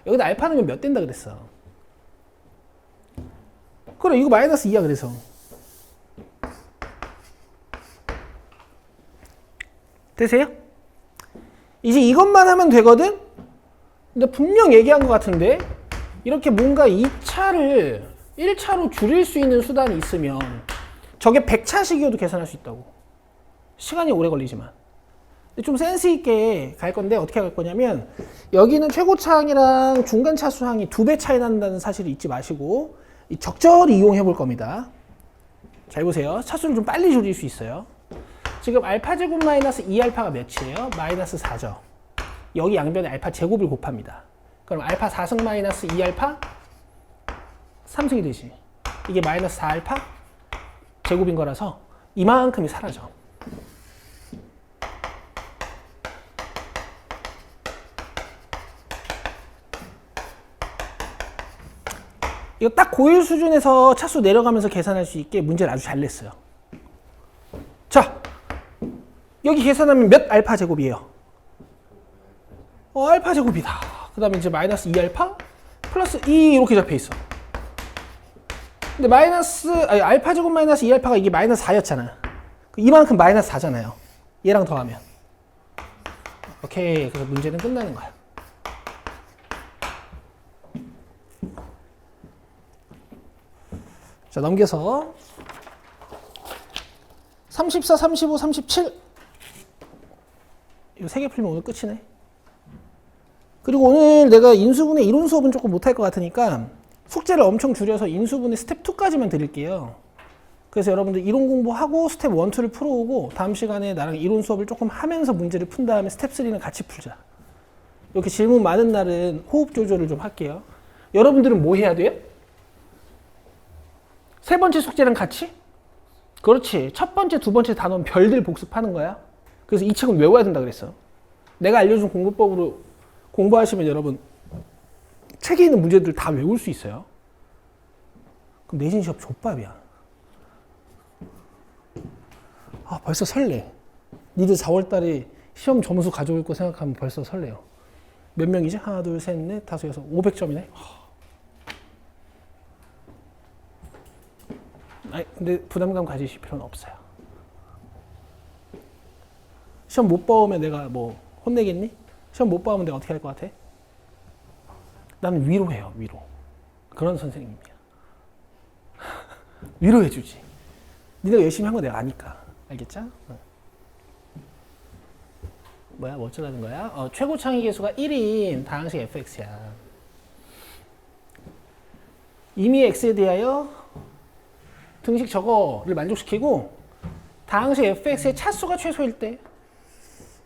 여기다 알파 넣으면 몇 된다 그랬어? 그래, 이거 마이너스 2야 그래서. 되세요? 이제 이것만 하면 되거든? 근데 분명 얘기한 것 같은데 이렇게 뭔가 2차를 1차로 줄일 수 있는 수단이 있으면 저게 100차식이어도 계산할 수 있다고. 시간이 오래 걸리지만. 좀 센스 있게 갈 건데 어떻게 갈 거냐면 여기는 최고차항이랑 중간차수항이 2배 차이 난다는 사실을 잊지 마시고 적절히 이용해 볼 겁니다. 잘 보세요. 차수를 좀 빨리 줄일 수 있어요. 지금 알파 제곱 마이너스 2알파가 몇이에요? 마이너스 4죠. 여기 양변에 알파 제곱을 곱합니다. 그럼 알파 4승 마이너스 2알파 3승이 되지. 이게 마이너스 4알파 제곱인 거라서 이만큼이 사라져. 이거 딱 고일 수준에서 차수 내려가면서 계산할 수 있게 문제를 아주 잘 냈어요. 자, 여기 계산하면 몇 알파 제곱이에요? 알파 제곱이다. 그 다음에 이제 마이너스 2알파 플러스 2 이렇게 잡혀 있어. 근데 알파 제곱 마이너스 2알파가 이게 마이너스 4였잖아. 이만큼 마이너스 4잖아요. 얘랑 더하면. 오케이. 그래서 문제는 끝나는 거야. 자, 넘겨서 34, 35, 37 이거 3개 풀면 오늘 끝이네. 그리고 오늘 내가 인수분해 이론 수업은 조금 못할 것 같으니까 숙제를 엄청 줄여서 인수분해 스텝 2까지만 드릴게요. 그래서 여러분들 이론 공부하고 스텝 1, 2를 풀어오고 다음 시간에 나랑 이론 수업을 조금 하면서 문제를 푼 다음에 스텝 3는 같이 풀자. 이렇게 질문 많은 날은 호흡 조절을 좀 할게요. 여러분들은 뭐 해야 돼요? 세 번째 숙제랑 같이? 그렇지. 첫 번째, 두 번째 단원 별들 복습하는 거야. 그래서 이 책은 외워야 된다 그랬어. 내가 알려준 공부법으로 공부하시면 여러분 책에 있는 문제들 다 외울 수 있어요. 그럼 내신 시험 족밥이야. 아, 벌써 설레. 니들 4월 달에 시험 점수 가져올 거 생각하면 벌써 설레요. 몇 명이지? 하나, 둘, 셋, 넷, 다섯, 여섯, 500점이네. 아니, 근데 부담감 가지실 필요는 없어요. 시험 못 봐오면 내가 뭐 혼내겠니? 시험 못 봐오면 내가 어떻게 할 것 같아? 나는 위로해요, 위로. 그런 선생님이야. 위로해주지. 니네가 열심히 한 거 내가 아니까. 알겠죠? 뭐야, 뭐 어쩌라는 거야? 최고 창의 계수가 1인 다항식 fx야. 이미 x에 대하여 등식 저거를 만족시키고 다항식 fx의 차수가 최소일 때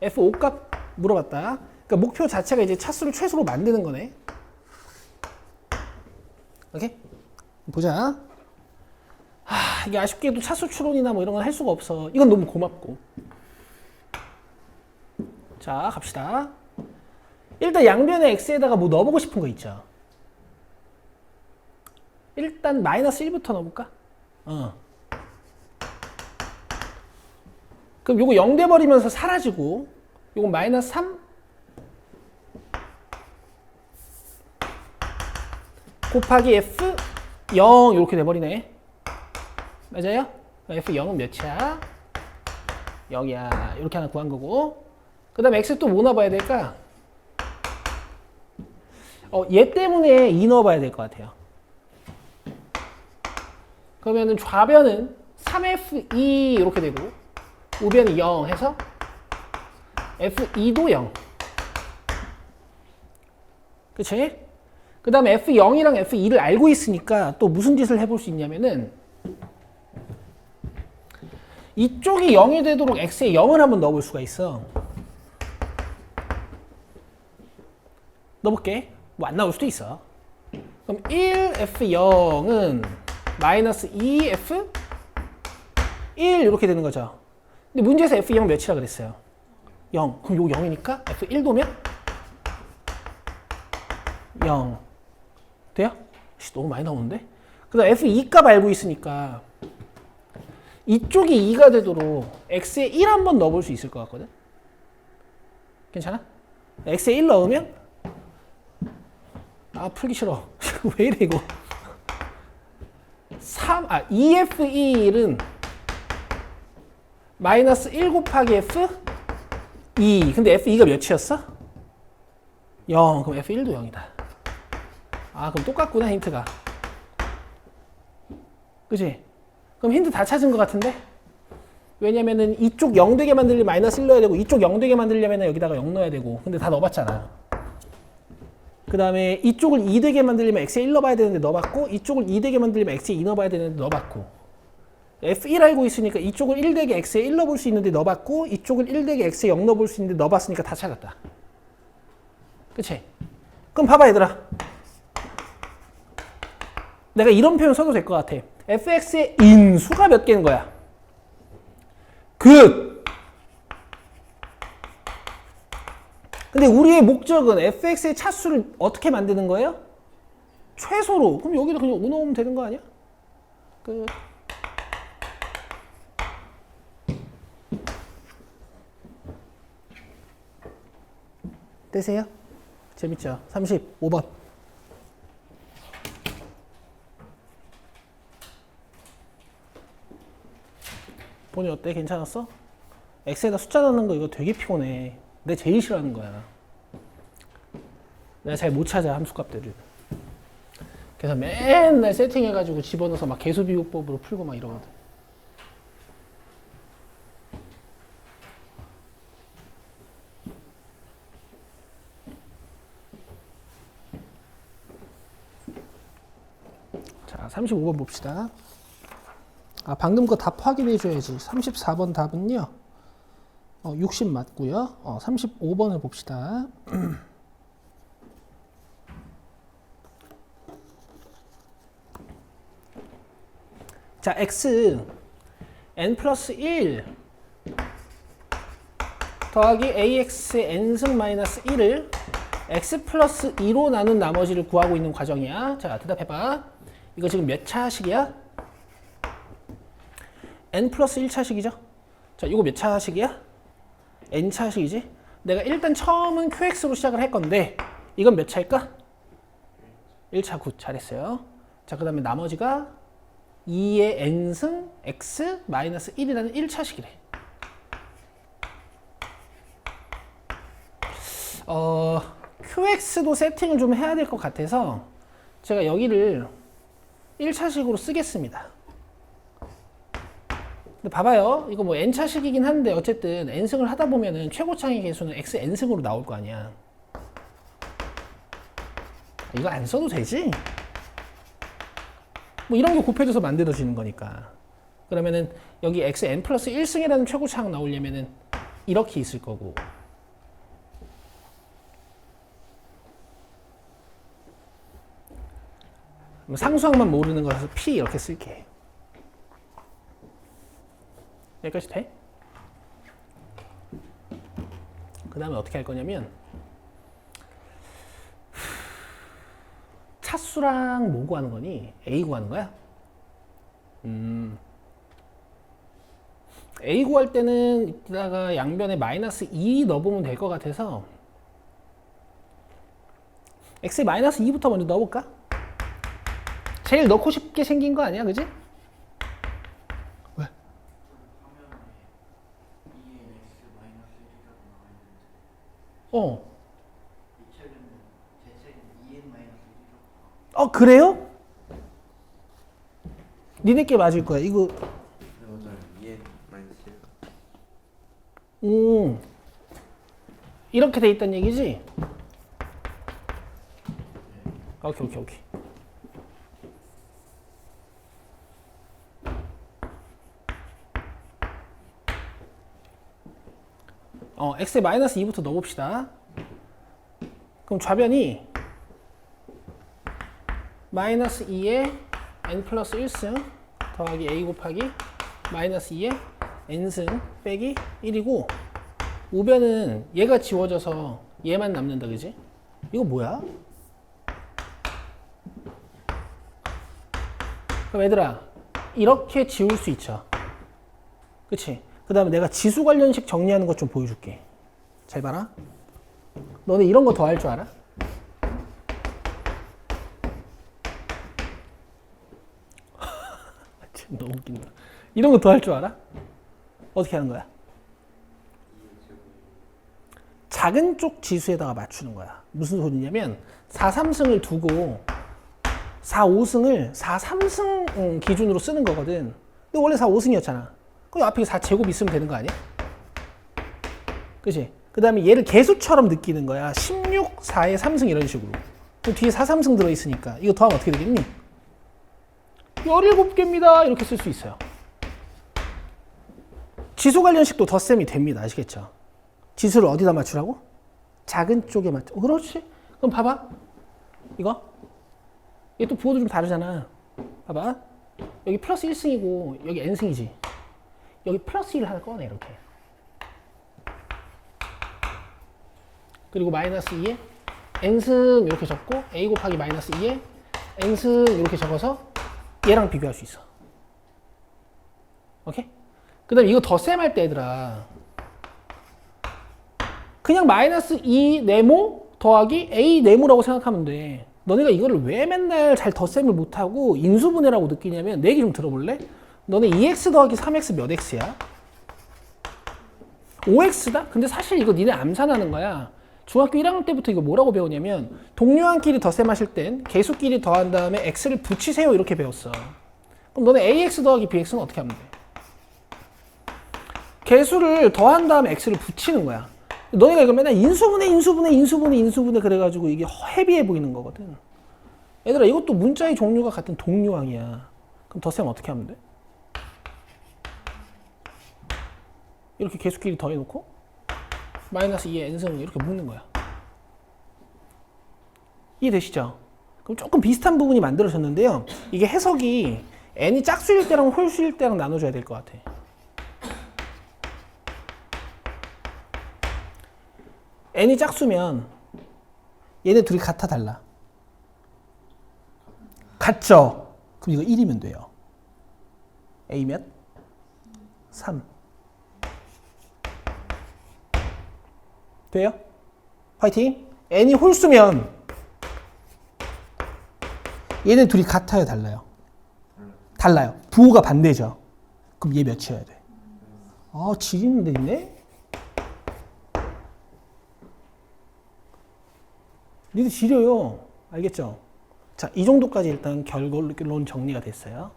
f5 값 물어봤다. 그러니까 목표 자체가 이제 차수를 최소로 만드는 거네. 오케이? 보자. 이게 아쉽게도 차수 추론이나 뭐 이런 건 할 수가 없어. 이건 너무 고맙고. 자, 갑시다. 일단 양변에 x에다가 뭐 넣어보고 싶은 거 있죠. 일단 마이너스 1부터 넣어볼까? 그럼 요거 0 돼버리면서 사라지고 요거 마이너스 3 곱하기 f 0 이렇게 돼버리네. 맞아요? f 0은 몇이야? 0이야. 이렇게 하나 구한 거고. 그 다음에 x 또 뭐 넣어봐야 될까? 얘 때문에 2 넣어봐야 될 것 같아요. 그러면은 좌변은 3F2 이렇게 되고 우변이 0 해서 F2도 0. 그치? 그 다음에 F0이랑 F2를 알고 있으니까 또 무슨 짓을 해볼 수 있냐면은 이쪽이 0이 되도록 x에 0을 한번 넣어볼 수가 있어. 넣어볼게. 뭐 안 나올 수도 있어. 그럼 1F0은 마이너스 2F1 이렇게 되는 거죠. 근데 문제에서 F0 몇이라 그랬어요? 0. 그럼 요 0이니까 F1도면 0. 돼요? 너무 많이 나오는데? 그 다음 F2 값 알고 있으니까 이쪽이 2가 되도록 x에 1 한번 넣어볼 수 있을 것 같거든? 괜찮아? x에 1 넣으면 풀기 싫어. 왜 이래 이거. 2F1은 마이너스 1 곱하기 F2. 근데 F2가 몇이었어? 0. 그럼 F1도 0이다. 그럼 똑같구나 힌트가. 그치? 그럼 힌트 다 찾은 것 같은데? 왜냐면은 이쪽 0 되게 만들려면 마이너스 1 넣어야 되고 이쪽 0 되게 만들려면 여기다가 0 넣어야 되고 근데 다 넣어봤잖아. 그 다음에 이쪽을 2 되게 만들려면 x에 1 넣어봐야 되는데 넣어봤고 이쪽을 2 되게 만들려면 x에 2 넣어봐야 되는데 넣어봤고 f1 알고 있으니까 이쪽을 1 되게 x에 1 넣어볼 수 있는데 넣어봤고 이쪽을 1 되게 x에 0 넣어볼 수 있는데 넣어봤으니까 다 찾았다. 그치? 그럼 봐봐 얘들아. 내가 이런 표현 써도 될 것 같아. fx의 인수가 몇 개인 거야? 극! 근데 우리의 목적은 fx의 차수를 어떻게 만드는 거예요? 최소로. 그럼 여기다 그냥 5 넣으면 되는 거 아니야? 끝. 되세요? 재밌죠? 35번. 본이 어때? 괜찮았어? x에다 숫자 넣는 거 이거 되게 피곤해. 내가 제일 싫어하는 거야. 내가 잘 못 찾아 함수값들을. 그래서 맨날 세팅해가지고 집어넣어서 막 개수비교법으로 풀고 막 이러거든. 자, 35번 봅시다. 방금 거 답 확인해 줘야지. 34번 답은요. 60 맞고요. 35번을 봅시다. 자, x n 플러스 1 더하기 ax의 n승 마이너스 1을 x 플러스 2로 나눈 나머지를 구하고 있는 과정이야. 자, 대답해봐. 이거 지금 몇 차식이야? n 플러스 1차식이죠? 자, 이거 몇 차식이야? n차식이지? 내가 일단 처음은 qx로 시작을 할 건데 이건 몇 차일까? 1차 굿. 잘했어요. 자, 그 다음에 나머지가 2의 n승 x 마이너스 1이라는 1차식이래. qx도 세팅을 좀 해야 될 것 같아서 제가 여기를 1차식으로 쓰겠습니다. 근데 봐봐요. 이거 뭐 n차식이긴 한데 어쨌든 n승을 하다 보면은 최고차의 개수는 x n승으로 나올 거 아니야. 이거 안 써도 되지? 뭐 이런 게 곱해져서 만들어지는 거니까. 그러면은 여기 x n 플러스 1승이라는 최고차항 나오려면은 이렇게 있을 거고. 상수항만 모르는 거라서 p 이렇게 쓸게. 여기까지 돼? 그 다음에 어떻게 할 거냐면 차수랑 뭐 구하는 거니? a 구하는 거야? a 구할 때는 이따가 양변에 마이너스 2 넣어보면 될 것 같아서 x에 마이너스 2부터 먼저 넣어볼까? 제일 넣고 싶게 생긴 거 아니야, 그지? 왜? 그래요? 니네께 맞을 거야. 이거 네, 맞아요. 2n 마이너스 1. 이렇게 돼 있다는 얘기지? 오케이. x에 마이너스 2부터 넣어봅시다. 그럼 좌변이 마이너스 2에 n 플러스 1승 더하기 a 곱하기 마이너스 2에 n승 빼기 1이고 우변은 얘가 지워져서 얘만 남는다, 그지? 이거 뭐야? 그럼 얘들아, 이렇게 지울 수 있죠. 그치? 그 다음에 내가 지수 관련식 정리하는 것 좀 보여줄게. 잘 봐라. 너네 이런 거 더 할 줄 알아? 너무 웃긴다. 이런 거 더 할 줄 알아? 어떻게 하는 거야? 작은 쪽 지수에다가 맞추는 거야. 무슨 소리냐면 4, 3승을 두고 4, 5승을 4, 3승 기준으로 쓰는 거거든. 근데 원래 4, 5승이었잖아. 그럼 앞에 4제곱 있으면 되는 거 아니야? 그치? 그 다음에 얘를 개수처럼 느끼는 거야. 16, 4에 3승 이런 식으로. 그럼 뒤에 4, 3승 들어있으니까 이거 더하면 어떻게 되겠니? 17개입니다. 이렇게 쓸 수 있어요. 지수 관련식도 덧셈이 됩니다. 아시겠죠? 지수를 어디다 맞추라고? 작은 쪽에 맞춰. 그렇지. 그럼 봐봐. 이거. 얘 또 부호도 좀 다르잖아. 봐봐. 여기 플러스 1승이고 여기 n승이지. 여기 플러스 1을 하나 꺼내 이렇게. 그리고 마이너스 2에 n승 이렇게 적고 a 곱하기 마이너스 2에 n승 이렇게 적어서 얘랑 비교할 수 있어. 오케이? 그 다음에 이거 덧셈 할 때 얘들아 그냥 마이너스 2 네모 더하기 a 네모라고 생각하면 돼. 너네가 이거를 왜 맨날 잘 덧셈을 못하고 인수분해라고 느끼냐면 내 얘기 좀 들어볼래? 너네 2x 더하기 3x 몇 x야? 5x다? 근데 사실 이거 니네 암산하는 거야. 중학교 1학년 때부터 이거 뭐라고 배우냐면 동료한끼리 덧셈하실 땐 개수끼리 더한 다음에 x를 붙이세요 이렇게 배웠어. 그럼 너네 ax 더하기 bx는 어떻게 하면 돼? 개수를 더한 다음에 x를 붙이는 거야. 너네가 이거 맨날 인수분해 그래가지고 이게 헤비해 보이는 거거든. 얘들아 이것도 문자의 종류가 같은 동류항이야. 그럼 덧셈 어떻게 하면 돼? 이렇게 개수끼리 더해놓고 마이너스 2의 n승을 이렇게 묶는 거야. 이해되시죠? 그럼 조금 비슷한 부분이 만들어졌는데요. 이게 해석이 n이 짝수일 때랑 홀수일 때랑 나눠줘야 될 것 같아. n이 짝수면 얘네 둘이 같아 달라? 같죠? 그럼 이거 1이면 돼요. a 몇? 3. 돼요? 화이팅! n이 홀수면 얘네 둘이 같아요, 달라요? 달라요. 부호가 반대죠. 그럼 얘 몇이어야 돼? 아, 지리는데 있네? 니들 지려요. 알겠죠? 자, 이 정도까지 일단 결론 정리가 됐어요.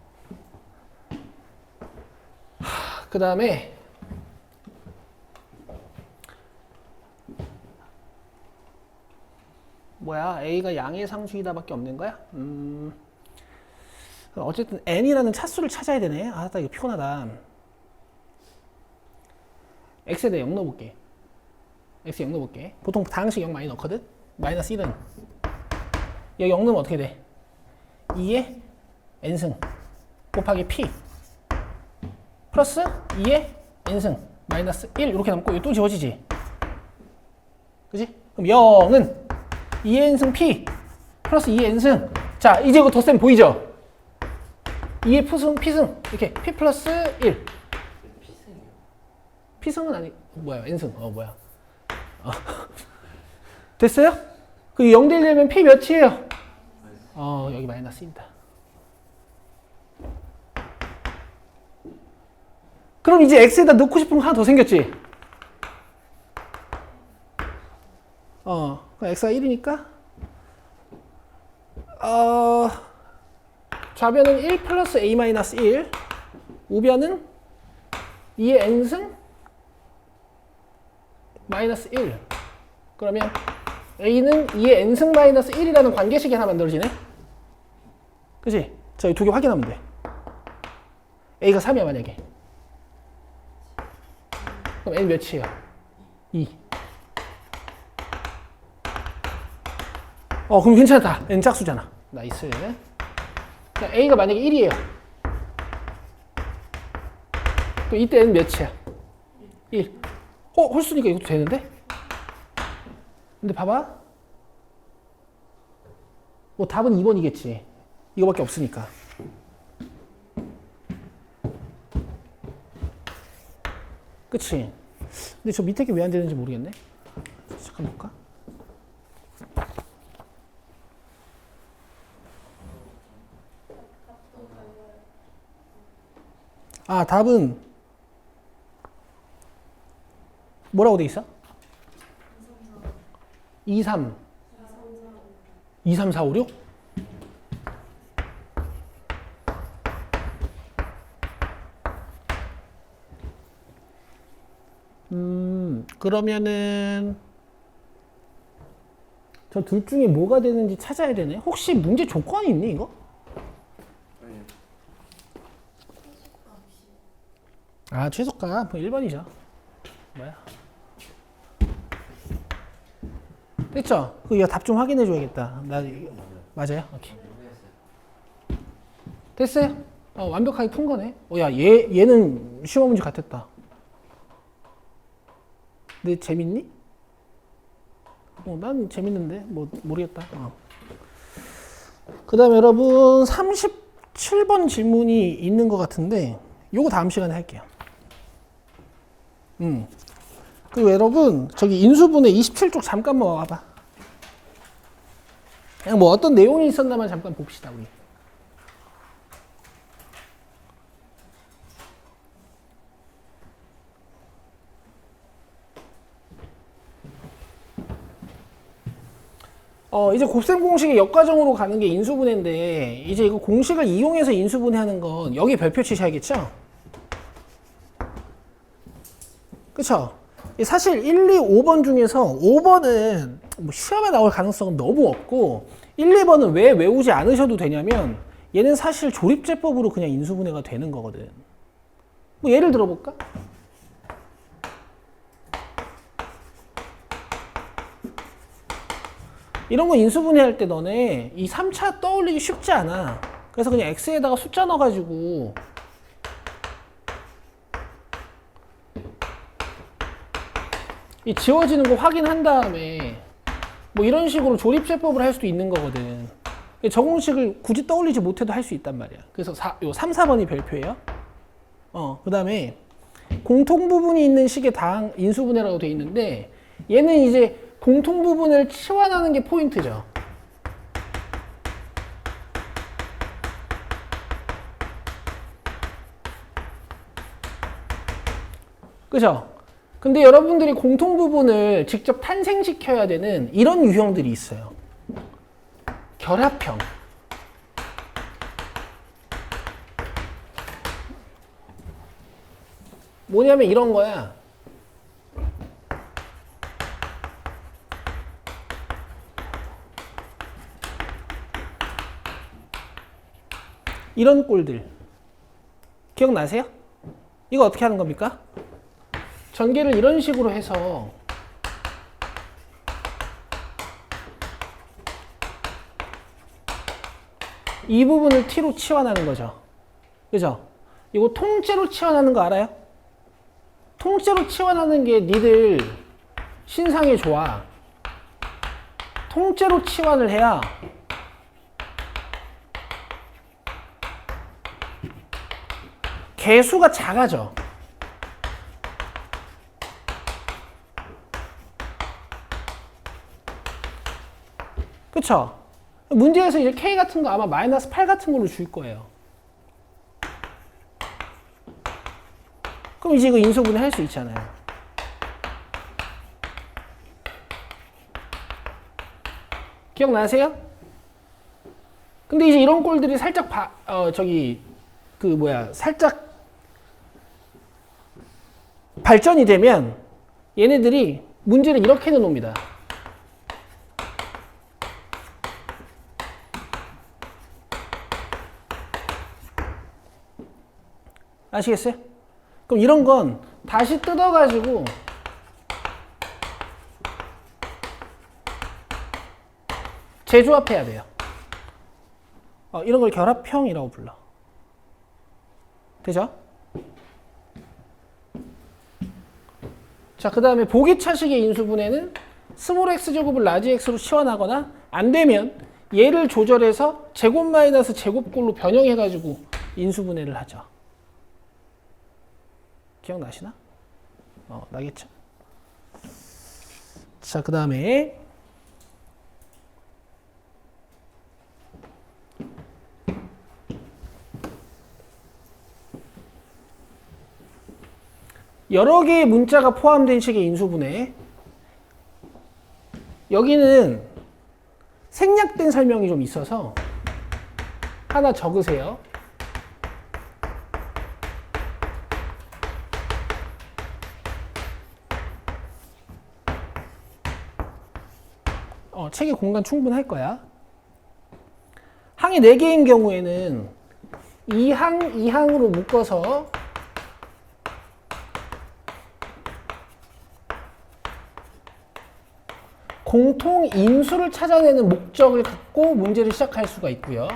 그 다음에 뭐야? A가 양의 상수이다밖에 없는 거야? 어쨌든 n이라는 차수를 찾아야 되네. 아, 나 이거 피곤하다. x에 대해 0 넣어볼게. x 0 넣어볼게. 보통 다항식 0 많이 넣거든? 마이너스 1은 여기 0 넣으면 어떻게 돼? 2에 n승 곱하기 p 플러스 2에 n승 마이너스 1 이렇게 남고 이거 또 지워지지? 그지? 그럼 0은 2n승 p 플러스 2n승. 자, 이제 이거 덧셈 보이죠? 2의 p승 이렇게 p 플러스 1. p승은 아니 뭐야? n승. 뭐야? 됐어요? 그 0 되려면 p 몇이에요? 여기 마이너스 1이다. 그럼 이제 x에다 넣고 싶은 거 하나 더 생겼지? 그럼 x가 1이니까 좌변은 1 플러스 a 마이너스 1, 우변은 2의 n승 마이너스 1. 그러면 a는 2의 n승 마이너스 1이라는 관계식이 하나 만들어지네. 그치? 자, 이 두 개 확인하면 돼. a가 3이야 만약에. 그럼 n 몇이야? 2. 그럼 괜찮다. n 짝수잖아. 나이스. 자, a가 만약에 1이에요. 그럼 이때 n 몇이야? 1. 홀수니까 이것도 되는데? 근데 봐봐. 뭐 답은 2번이겠지. 이거밖에 없으니까. 그치? 근데 저 밑에 게 왜 안 되는지 모르겠네. 잠깐 볼까? 아, 답은 뭐라고 돼 있어? 2, 3. 2, 3, 4, 5, 6? 그러면은 저 둘 중에 뭐가 되는지 찾아야 되네. 혹시 문제 조건이 있니 이거? 아니요. 아, 최소값 1번이죠. 뭐야? 됐죠? 그거 답 좀 확인해 줘야겠다. 맞아요? 오케이. 됐어요? 완벽하게 푼 거네. 야, 얘는 시험 문제 같았다. 근데 재밌니? 난 재밌는데 뭐 모르겠다. 그 다음에 여러분 37번 질문이 있는 것 같은데 요거 다음 시간에 할게요. 그리고 여러분 저기 인수분해 27쪽 잠깐만 와봐. 그냥 뭐 어떤 내용이 있었나만 잠깐 봅시다 우리. 이제 곱셈 공식의 역과정으로 가는 게 인수분해인데 이제 이거 공식을 이용해서 인수분해하는 건 여기 별표 치셔야겠죠? 그쵸? 사실 1, 2, 5번 중에서 5번은 뭐 시험에 나올 가능성은 너무 없고 1, 2번은 왜 외우지 않으셔도 되냐면 얘는 사실 조립제법으로 그냥 인수분해가 되는 거거든. 뭐 예를 들어볼까? 이런 거 인수분해할 때 너네 이 3차 떠올리기 쉽지 않아. 그래서 그냥 x에다가 숫자 넣어가지고 이 지워지는 거 확인한 다음에 뭐 이런 식으로 조립제법을 할 수도 있는 거거든. 적응식을 굳이 떠올리지 못해도 할 수 있단 말이야. 그래서 요 3, 4번이 별표예요. 그 다음에 공통부분이 있는 식의 다항 인수분해라고 돼 있는데 얘는 이제 공통부분을 치환하는 게 포인트죠. 그죠? 근데 여러분들이 공통부분을 직접 탄생시켜야 되는 이런 유형들이 있어요. 결합형. 뭐냐면 이런 거야. 이런 꼴들. 기억나세요? 이거 어떻게 하는 겁니까? 전개를 이런 식으로 해서 이 부분을 t로 치환하는 거죠. 그죠? 이거 통째로 치환하는 거 알아요? 통째로 치환하는 게 니들 신상에 좋아. 통째로 치환을 해야 개수가 작아져. 그쵸? 문제에서 이제 K 같은 거 아마 마이너스 8 같은 걸로 줄 거예요. 그럼 이제 이거 인수분해 할 수 있잖아요. 기억나세요? 근데 이제 이런 꼴들이 살짝 살짝 발전이 되면 얘네들이 문제를 이렇게 내놓습니다. 아시겠어요? 그럼 이런 건 다시 뜯어가지고 재조합해야 돼요. 이런 걸 결합형이라고 불러. 되죠? 자, 그 다음에 보기차식의 인수분해는 스몰 x제곱을 라지 x로 치환하거나 안 되면 얘를 조절해서 제곱 마이너스 제곱꼴로 변형해가지고 인수분해를 하죠. 기억나시나? 나겠죠? 자, 그 다음에 여러 개의 문자가 포함된 식의 인수분해. 여기는 생략된 설명이 좀 있어서 하나 적으세요. 책에 공간 충분할 거야. 항이 4개인 경우에는 2항, 2항으로 묶어서 공통 인수를 찾아내는 목적을 갖고 문제를 시작할 수가 있고요.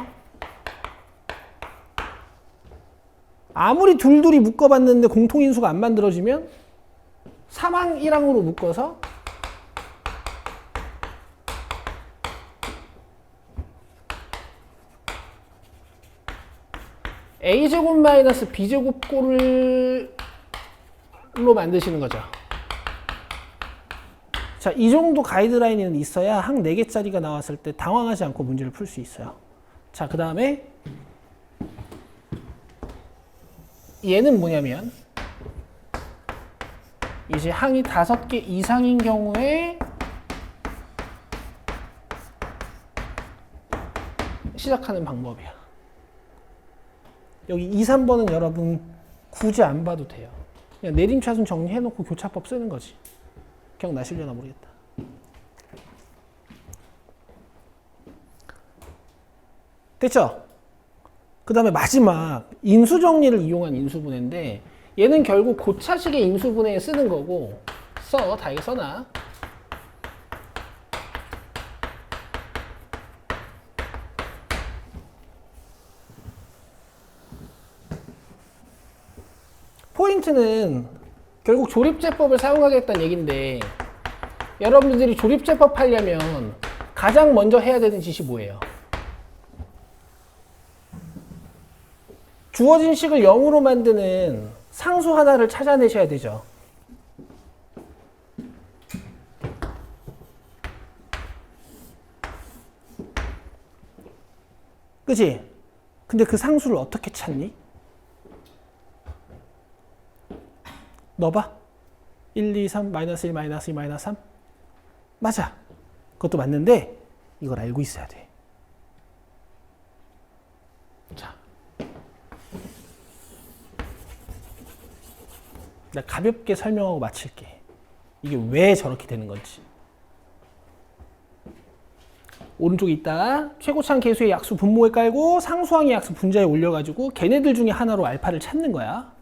아무리 둘둘이 묶어봤는데 공통 인수가 안 만들어지면 3항, 1항으로 묶어서 a제곱 마이너스 b제곱 꼴로 만드시는 거죠. 자, 이 정도 가이드라인은 있어야 항 4개짜리가 나왔을 때 당황하지 않고 문제를 풀 수 있어요. 자, 그 다음에 얘는 뭐냐면 이제 항이 5개 이상인 경우에 시작하는 방법이야. 여기 2, 3번은 여러분 굳이 안 봐도 돼요. 그냥 내림차순 정리해놓고 교차법 쓰는 거지. 기억나시려나 모르겠다. 됐죠? 그 다음에 마지막 인수정리를 이용한 인수분해인데 얘는 결국 고차식의 인수분해에 쓰는 거고 다 이거 써놔. 포인트는 결국 조립제법을 사용하겠다는 얘기인데 여러분들이 조립제법 하려면 가장 먼저 해야 되는 짓이 뭐예요? 주어진 식을 0으로 만드는 상수 하나를 찾아내셔야 되죠. 그치? 근데 그 상수를 어떻게 찾니? 넣어봐. 1, 2, 3, 마이너스 1, 마이너스 2, 마이너스 3. 맞아. 그것도 맞는데 이걸 알고 있어야 돼. 자, 내가 가볍게 설명하고 마칠게. 이게 왜 저렇게 되는 건지. 오른쪽에 있다. 최고차항 계수의 약수 분모에 깔고 상수항의 약수 분자에 올려가지고 걔네들 중에 하나로 알파를 찾는 거야.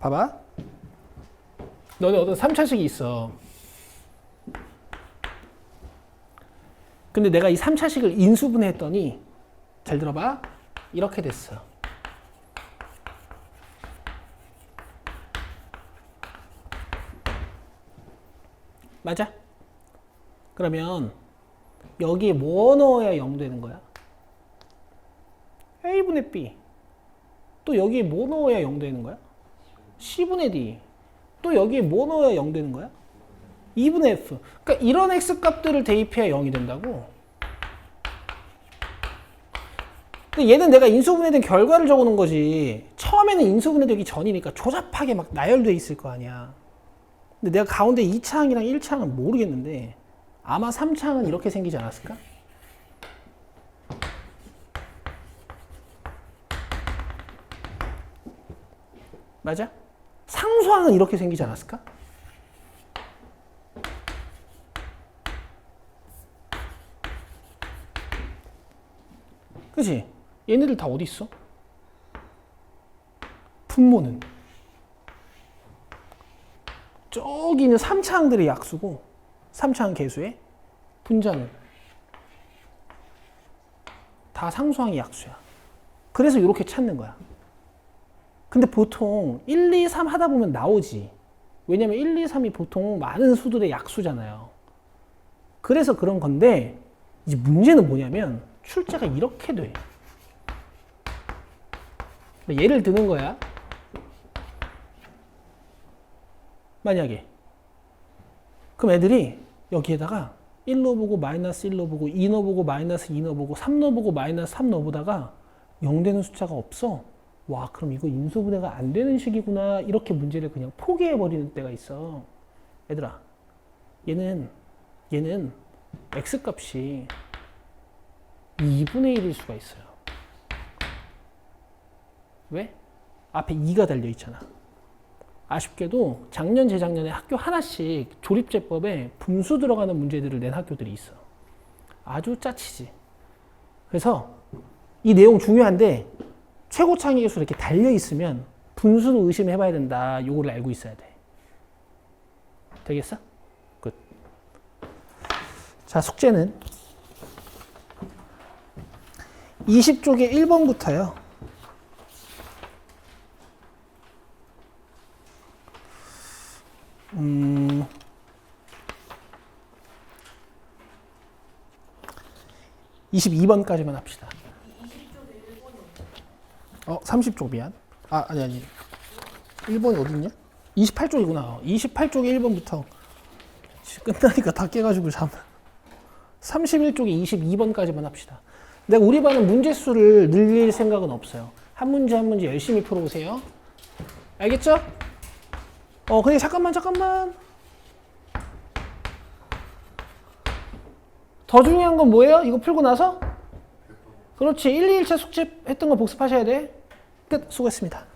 봐봐. 너네 어떤 3차식이 있어. 근데 내가 이 3차식을 인수분해했더니 잘 들어봐. 이렇게 됐어. 맞아? 그러면 여기에 뭐 넣어야 0 되는 거야? A분의 B. 또 여기에 뭐 넣어야 0 되는 거야? C분의 D. 또 여기에 뭐 넣어야 0 되는 거야? 2분의 F. 그러니까 이런 X값들을 대입해야 0이 된다고. 근데 얘는 내가 인수분해된 결과를 적어놓은 거지. 처음에는 인수분해되기 전이니까 조잡하게 막 나열돼 있을 거 아니야. 근데 내가 가운데 2차항이랑 1차항은 모르겠는데 아마 3차항은 이렇게 생기지 않았을까? 맞아? 상수항은 이렇게 생기지 않았을까? 그치? 얘네들 다 어디 있어? 분모는 저기 있는 3차항들의 약수고 3차항 계수의 분자는 다 상수항의 약수야. 그래서 이렇게 찾는 거야. 근데 보통 1, 2, 3 하다 보면 나오지. 왜냐면 1, 2, 3이 보통 많은 수들의 약수잖아요. 그래서 그런 건데 이제 문제는 뭐냐면 출제가 이렇게 돼. 예를 드는 거야. 만약에 그럼 애들이 여기에다가 1 넣어보고 마이너스 1 넣어보고 2 넣어보고 마이너스 2 넣어보고 3 넣어보고 마이너스 3 넣어보다가 0 되는 숫자가 없어. 와, 그럼 이거 인수분해가 안 되는 식이구나. 이렇게 문제를 그냥 포기해버리는 때가 있어. 얘들아, 얘는 x값이 2분의 1일 수가 있어요. 왜? 앞에 2가 달려있잖아. 아쉽게도 작년, 재작년에 학교 하나씩 조립제법에 분수 들어가는 문제들을 낸 학교들이 있어. 아주 짜치지. 그래서 이 내용 중요한데 최고창의 계수 이렇게 달려있으면 분수는 의심해봐야 된다. 요거를 알고 있어야 돼. 되겠어? 끝. 자, 숙제는 20쪽에 1번부터요. 22번까지만 합시다. 30쪽 미안. 아니. 1번이 어디 있냐? 28쪽이구나. 28쪽에 1번부터. 끝나니까 다 깨가지고 잠. 31쪽에 22번까지만 합시다. 내가 우리 반은 문제수를 늘릴 생각은 없어요. 한 문제 한 문제 열심히 풀어보세요. 알겠죠? 근데 잠깐만. 더 중요한 건 뭐예요? 이거 풀고 나서? 그렇지. 1, 2일차 숙제 했던 거 복습하셔야 돼. 끝. 수고했습니다.